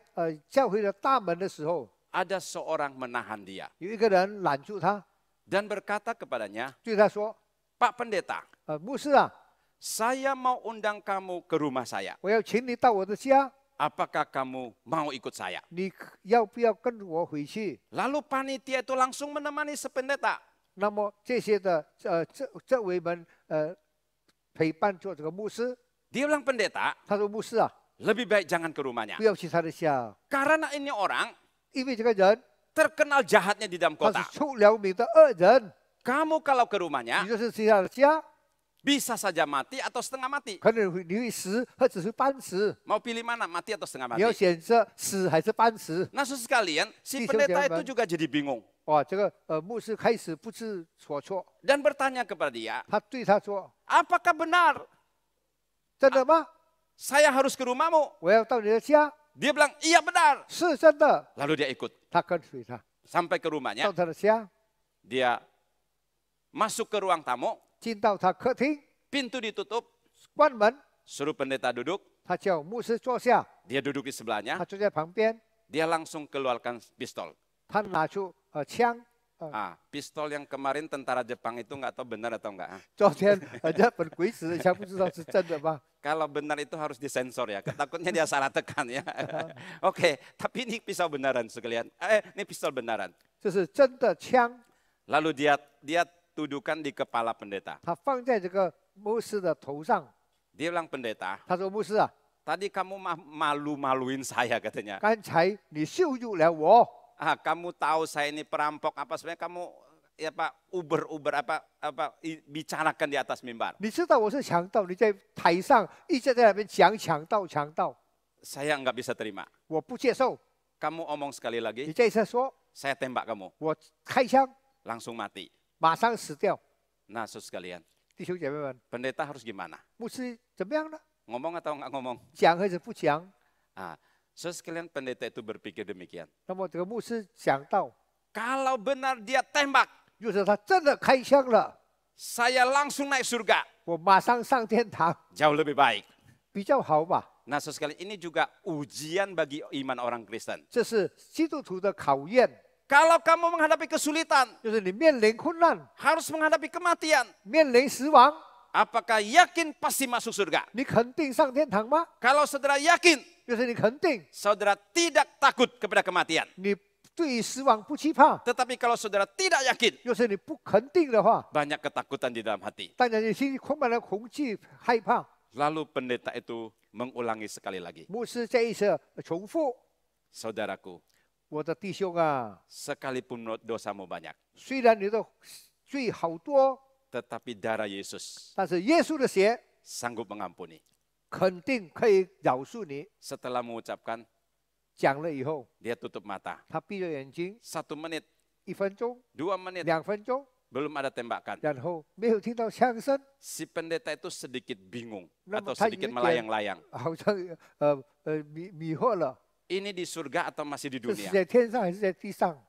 教会的大门的时候， ada seorang menahan dia 有一个人拦住他， dan berkata kepadanya, 对他说 Pak Pendeta,：“ 牧师啊， saya mau undang kamu ke rumah saya. 我要请你到我的家， Apakah kamu mau ikut saya?” 你要不要跟我回去？” Lalu panitia itu langsung menemani si pendeta. 那么这些的这位们陪伴做这个牧师， Dia bilang, pendeta, 他说：“牧师啊， lebih baik jangan ke rumahnya. 不要去他的家， Karena ini orang 因为这个人 terkenal jahatnya di dalam 他 kota. 是出了名的恶人。 Kamu kalau ke rumahnya 你就是去他的家， bisa saja mati atau setengah mati. 可能你会死，或者是半死， Mau pilih mana, mati atau setengah 你要 mati? 选择死还是半死？” Nah, saudara sekalian, si Di pendeta Jerman. itu juga jadi bingung 哇，这个牧师开始不知所措， dan bertanya kepada dia, 他对他说 apakah benar 真的吗？ saya harus ke rumahmu? 我要到你的家， Dia bilang, iya benar. 是真的。 Lalu dia ikut 他跟随他 sampai ke 到 rumahnya. 他的家， Dia masuk ke ruang tamu, 进到他客厅， pintu ditutup, 关门， suruh pendeta duduk. 他叫牧师坐下， Dia duduk di sebelahnya. 他坐在旁边， Dia langsung keluarkan pistol. 他拿出枪。 Pistol yang kemarin tentara Jepang itu nggak tahu benar atau enggak. 昨天日本鬼子的枪不知道是真的吗？ Kalau benar itu harus disensor ya, takutnya dia salah tekan ya. Oke, tapi ini pisau benaran sekalian. Ini pistol benaran. 这是真的枪， Lalu dia tuduhkan di kepala pendeta. 他放在这个牧师的头上。 Dia bilang, pendeta, 他说：“牧师啊， tadi kamu malu-maluin saya katanya. 刚才你羞辱了我， Kamu tahu saya ini perampok apa sebenarnya kamu ya Pak uber apa bicarakan di atas mimbar. 你知道我是强盗，你在台上一直在那边讲强盗，强盗， Saya nggak bisa terima. 我不接受。 Kamu omong sekali 你 lagi, 这一次说， saya tembak kamu, 我开枪， langsung mati. 马上死掉。” Nah, saudara sekalian, 弟兄姐妹们， pendeta harus gimana? 牧师怎么样呢？ Ngomong atau nggak ngomong? 讲还是不讲？ Saudara sekalian, pendeta itu berpikir demikian. 那么这个牧师想到， Kalau benar dia tembak, 就是他真的开枪了， saya langsung naik surga. 我马上上天堂， Jauh lebih baik. 比较好吧？ Nah, saudara sekalian, ini juga ujian bagi iman orang Kristen. 这是基督徒的考验， Kalau kamu menghadapi kesulitan, 就是你面临困难， harus menghadapi kematian, 面临死亡， apakah yakin pasti masuk surga? 你肯定上天堂吗？ Kalau saudara yakin, 就是你肯定， saudara tidak takut kepada kematian. 你对于死亡不惧怕； Tetapi kalau saudara tidak yakin, 就是你不肯定的话， banyak ketakutan di dalam hati. 当然你心里充满了恐惧、害怕。 Lalu pendeta itu mengulangi sekali lagi. 牧师这一次重复： Saudaraku, 我的弟兄啊， sekalipun dosamu banyak, 虽然你的罪好多， tetapi darah Yesus 但是耶稣的血 sanggup mengampuni. 肯定可以饶恕你。 Setelah mengucapkan, 讲了以后， dia tutup mata. 他闭着眼睛， 1 menit, 1分钟、 2 menit, 2分钟， belum ada tembakan. 然后没有听到枪声， Si pendeta itu sedikit bingung Nama atau saya sedikit dia- melayang-layang. 好像迷惑了， Ini di surga atau masih di 这是 dunia? 在天上还是在地上？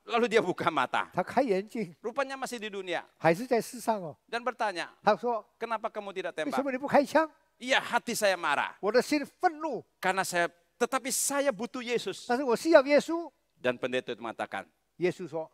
Lalu dia buka mata. 他开眼睛， Rupanya masih di dunia. 还是在世上哦。 Dan bertanya, 他说 kenapa kamu tidak：“ 为什 tembak? 么你不开枪？ Iya, hati saya marah. 我的心愤怒， Tetapi saya butuh Yesus. 但是我需要耶稣。” Dan pendeta itu mengatakan, 耶稣说：“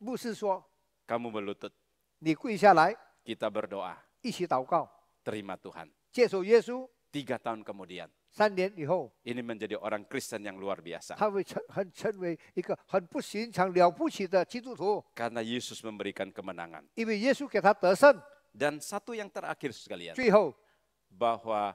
牧师说， kamu berlutut, 你跪下来， kita berdoa, 一起祷告， terima Tuhan. 接受耶稣。 3 tahun kemudian, 3年以后， ini menjadi orang Kristen yang luar biasa. 他会成为一个很不寻常、了不起的基督徒， Karena Yesus memberikan kemenangan. 因为耶稣给他得胜。 Dan satu yang terakhir sekalian, 最后， bahwa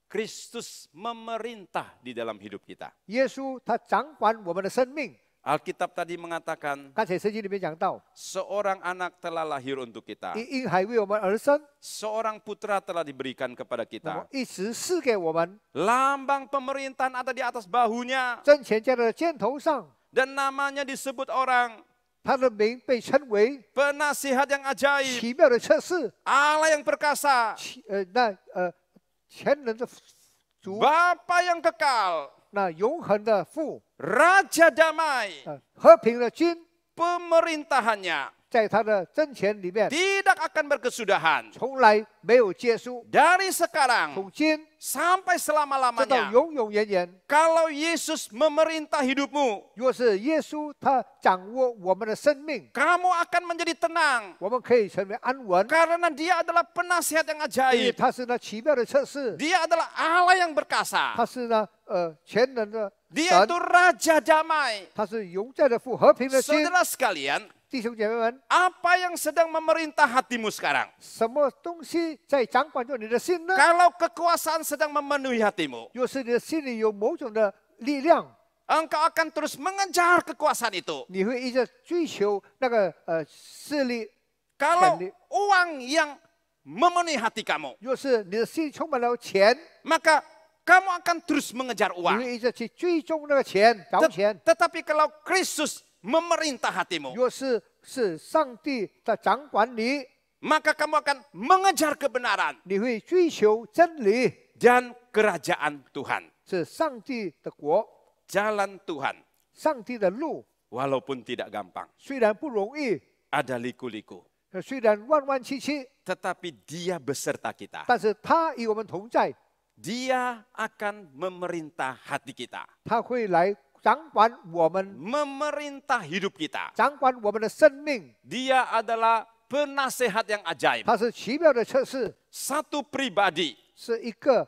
Kristus memerintah di dalam hidup kita. 耶稣他掌管我们的生命。 Alkitab tadi mengatakan, 刚才圣经里面讲到， seorang anak telah lahir untuk kita. 婴孩为我们而生， Seorang putra telah diberikan kepada 那么 kita. 一直赐给我们， Lambang pemerintahan ada di atas bahunya. 真钱在他的肩头上， Dan namanya disebut orang 他的名被称为 penasihat yang ajaib. 奇妙的测试， Allah yang perkasa. 全能的主， Bapa yang kekal. 那永恒的父， Raja damai. 和平的君， Pemerintahannya 在他的真钱里面 tidak akan berkesudahan. 从来没有结束， Dari sekarang 从今 sampai 直到 selama-lamanya. 永永远远。 Kalau Yesus memerintah hidupmu, 若是耶稣他掌握我们的生命， kamu akan menjadi tenang. 我们可以成为安稳， Karena dia adalah penasihat yang 因为 ajaib. 他是那奇妙的测试， Dia adalah Allah yang berkasa. 他是那全能的 Dia 神， itu Raja damai. 他是永在的父，和平的君。 Saudara sekalian, 弟兄姐妹们， apa yang sedang memerintah hatimu sekarang? 什么东西在掌管着你的心呢？ Kalau kekuasaan sedang memenuhi hatimu, 若是你的心里有某种的力量， engkau akan terus mengejar kekuasaan itu. 你会一直追求那个势力。 Kalau Kenli. uang yang memenuhi hati kamu, 若是你的心充满了钱， maka kamu akan terus mengejar 你 uang. 会一直去追踪那个钱，找钱。 Tetapi kalau Kristus memerintah hatimu, 若是上帝的掌管你， maka kamu akan mengejar kebenaran 你会追求真理， dan kerajaan Tuhan. 是上帝的国， Jalan Tuhan, 上帝的路。 walaupun tidak gampang, 虽然不容易， ada liku-liku, 虽然弯弯曲曲， tetapi Dia beserta kita. 但是他与我们同在， Dia akan memerintah hati kita, 他会来掌管我们， memerintah hidup kita. 掌管我们的生命。 Dia adalah penasehat yang ajaib. 他是奇妙的测试， Satu pribadi, 是一个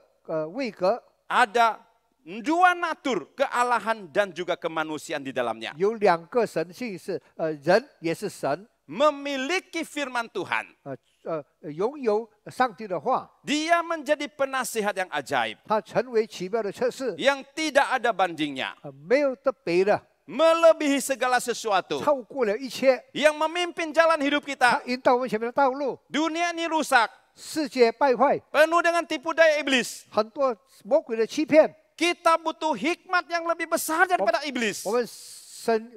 位格， ada dua natur, kealahan dan juga kemanusiaan di dalamnya. 有2个神性是人也是神， Memiliki firman Tuhan. 拥有上帝的话， Dia menjadi penasehat yang ajaib, 他成为奇妙的测试， yang tidak ada bandingnya, 没有得比的， melebihi segala sesuatu, 超过了一切， yang memimpin jalan hidup 他 kita. 引导我们前面的道路。 Dunia ini rusak, 世界败坏， penuh dengan tipu daya iblis. 很多魔鬼的欺骗， Kita butuh hikmat yang lebih besar daripada iblis. 我们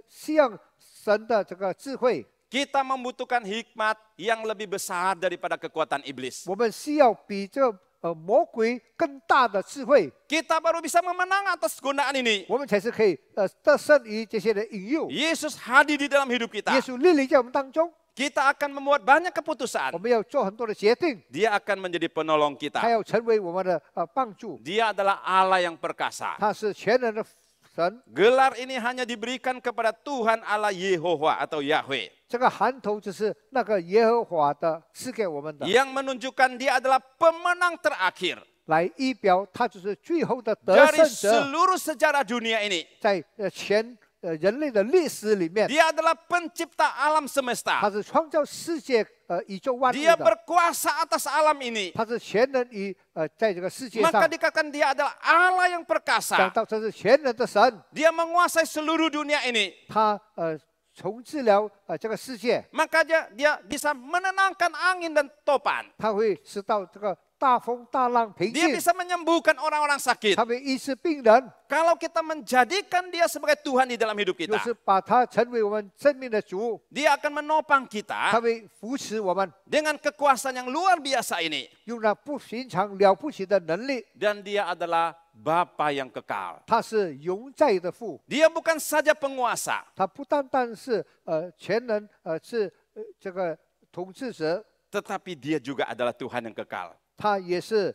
需要神的这个智慧， Kita membutuhkan hikmat yang lebih besar daripada kekuatan iblis. 我们需要比这魔鬼更大的智慧， Kita baru bisa memenang atas godaan ini. 我们才是可以得胜于这些的引诱。 Yesus hadir di dalam hidup 耶 kita. 稣莅临在我们当中， Kita akan membuat banyak 我 keputusan. 们要做很多的决定， Dia akan menjadi penolong 他 kita. 要成为我们的帮助。 Dia adalah Allah yang perkasa. 他是全能的神， Gelar ini hanya diberikan kepada Tuhan Allah Yehovah atau Yahweh. 这个函头就是那个耶和华的赐给我们的， Yang menunjukkan dia adalah pemenang terakhir. 来预表他就是最后的得 Dari 胜者， seluruh sejarah dunia ini. 在全人类的历史里面， Dia adalah pencipta alam 他 semesta. 是创造世界宇宙万物 Dia 的， berkuasa atas alam ini. 他是全能于在这个世界 Maka 上， dikatakan dia adalah Allah yang 讲 perkasa. 到这是全能的神， Dia menguasai seluruh dunia ini. 他统治了这个世界， Makanya dia bisa menenangkan angin dan topan. 他会使到这个大风大浪平 Dia 静， bisa menyembuhkan orang-orang sakit. 他会医治病人， Kalau kita menjadikan dia sebagai Tuhan di dalam hidup 就 kita, 是把他成为我们生命的主， dia akan menopang 他 kita 会扶持我们， dengan kekuasaan yang luar biasa ini. 用那不寻常了不起的能力。 Dan dia adalah Bapa yang kekal. 他是永在的父， Dia bukan saja penguasa, 他不单单是全能，是这个统治者， tetapi dia juga adalah Tuhan yang kekal. 他也是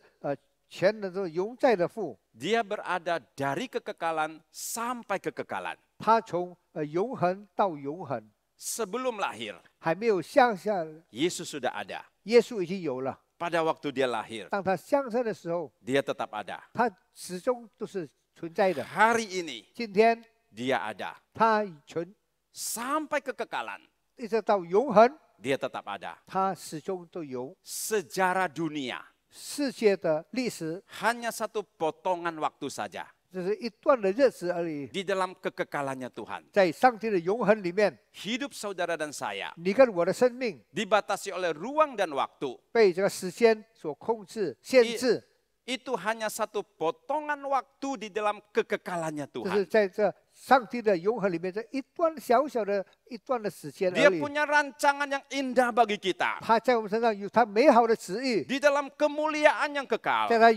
全能的永在的父。 Dia berada dari kekekalan sampai kekekalan. 他从永恒到永恒， Sebelum lahir, 还没有降下， Yesus sudah ada. 耶稣已经有了。 Pada waktu dia lahir, 当他降生的时候， dia tetap ada. 他始终都是存在的。 Hari ini, 今天 dia ada. 他存， Sampai kekekalan, 一直到永恒， dia tetap ada. 他始终都有。 Sejarah dunia 世界的历史 hanya satu potongan waktu saja 只是一段的日子而已， di dalam kekekalannya Tuhan. 在上帝的永恒里面， Hidup saudara dan saya 你跟我的生命 dibatasi oleh ruang dan waktu. 被这个时间所控制、限制， Itu hanya satu potongan waktu di dalam kekekalannya 就是 Tuhan. 在这上帝的永恒里面，这一段小小的一段的时间 Dia 而已。 punya rancangan yang indah bagi kita. 他在我们身上有他美好的旨意， Di dalam kemuliaan yang 在 kekal. 他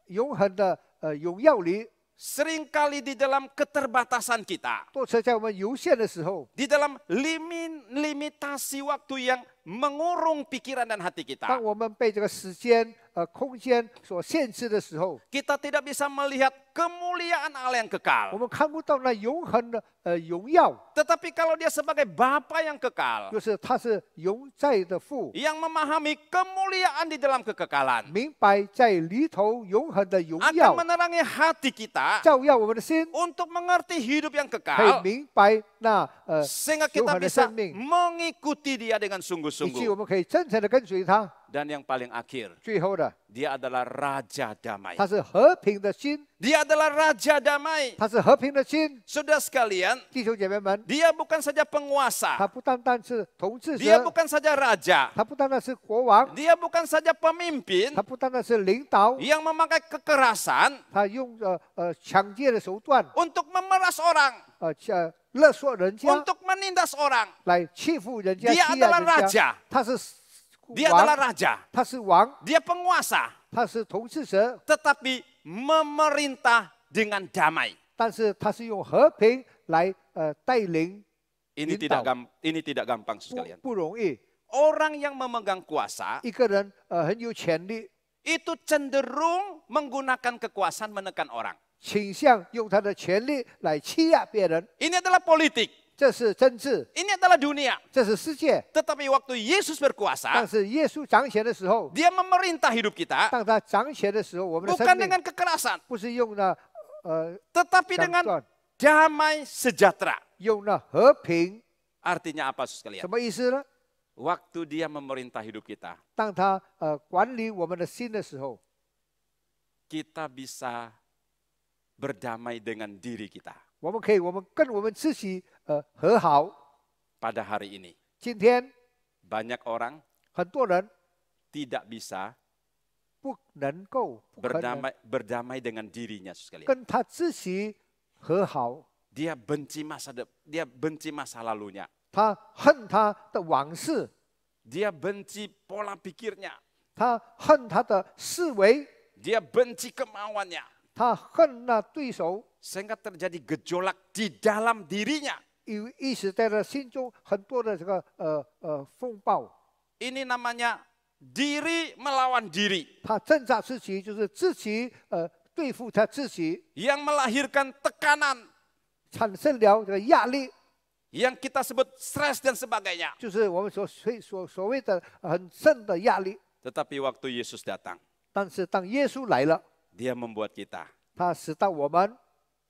永恒的荣耀里， Seringkali di dalam keterbatasan kita. 多次在我们有限的时候， Di dalam limitasi waktu yang mengurung pikiran dan hati 当 kita. 我们被这个时间、空间所限制的时候， Kita tidak bisa melihat kemuliaan Allah yang 我 kekal. 们看不到那永恒的荣耀， Tetapi kalau dia sebagai Bapa yang kekal, 就是他是永在的父， yang memahami kemuliaan di dalam kekekalan, 明白在里头永恒的荣 akan 耀， menerangi hati kita 照耀我们的心， untuk mengerti hidup yang 可以 kekal, 明白那永 sehingga kita 恒的 bisa 生命， mengikuti dia dengan 以及 sungguh-sungguh. 我们可以真诚的跟随他。 Dan yang paling akhir, 最后的， dia adalah Raja Damai. 他是和平的心， Dia adalah Raja Damai. 他是和平的心。 Saudara sekalian, 弟兄姐妹们， dia bukan saja 他 penguasa, 不单单是统治 dia 者， bukan saja raja, 他不单单是国王， dia bukan saja pemimpin 他不单单是领导， yang memakai kekerasan 他用抢劫的手段， untuk memeras orang, 勒索人家， untuk menindas orang. 来欺负人家， Dia 欺压 adalah 人家。 raja, 他是 dia adalah 王， raja, 他是王， dia penguasa, 他是统治者， tetapi memerintah dengan damai. 但是他是用和平来带领， Ini tidak gampang 不 sekalian. 不容易。 Orang yang memegang kuasa 一个人很有潜力， itu cenderung menggunakan kekuasaan menekan orang. 倾向用他的权力来欺压别人， Ini adalah politik, 这是政治， ini adalah dunia. 这是世界。 Tetapi waktu Yesus 但 berkuasa, 是耶稣掌权的时候， dia memerintah hidup kita 当他掌权的时候，我们的 bukan 生命 dengan kekerasan, 不是用那tetapi 抢 dengan 断， damai sejahtera. 用那和平， Artinya apa, saudara 什 sekalian? 么意思呢？ Waktu dia memerintah hidup kita, 当他管理我们的心的时候， kita bisa berdamai dengan diri kita. 我们可以，我们跟我们自己和好。 Pada hari ini, 今天 banyak orang 很多人 tidak bisa 不能够不可能 berdamai dengan dirinya, sekalian. 跟他自己和好， Dia benci masa lalunya. 他恨他的往事， Dia benci pola pikirnya. 他恨他的思维， Dia benci kemauannya. 他恨那对手， Sehingga terjadi gejolak di dalam dirinya. 意识在他心中很多的这个风暴。 Ini namanya diri melawan diri. 他挣扎自己，就是自己对付他自己， Yang melahirkan tekanan. 产生了这个压力， Yang kita sebut stres dan sebagainya. 就是我们所谓的很深的压力。 Tetapi waktu Yesus datang, 但是当耶稣来了， dia membuat kita 他使到我们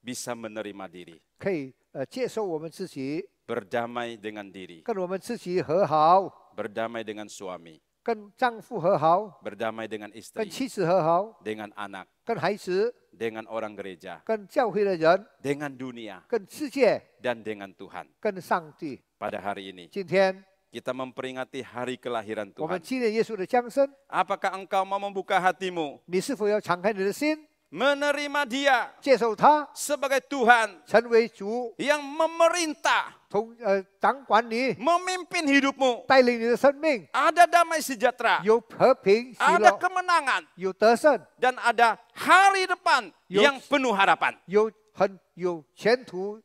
bisa menerima diri. 可以接受我们自己， Berdamai dengan diri. 跟我们自己和好， Berdamai dengan suami. 跟丈夫和好， Berdamai dengan 跟 istri. 妻子和好， Dengan anak. 跟孩子， Dengan orang gereja. 跟教会的人， Dengan dunia. 跟世界， Dan dengan Tuhan. 跟上帝。 Pada hari ini, 今天 Kita memperingati hari kelahiran 我们 Tuhan. 纪念耶稣的降生， Apakah engkau mau membuka hatimu, 你是否要敞开你的心， menerima Dia 接受他 sebagai Tuhan 成为主， yang memerintah, 掌管你， memimpin hidupmu? 带领你的生命， Ada damai sejahtera, 有和平、喜 ada 乐， kemenangan, 有得胜， dan ada hari depan Yo- yang penuh harapan. 有前途。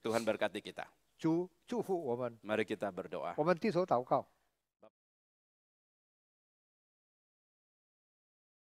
Tuhan berkati kita. 主祝福我们， Mari kita berdoa. 我们低头祷告。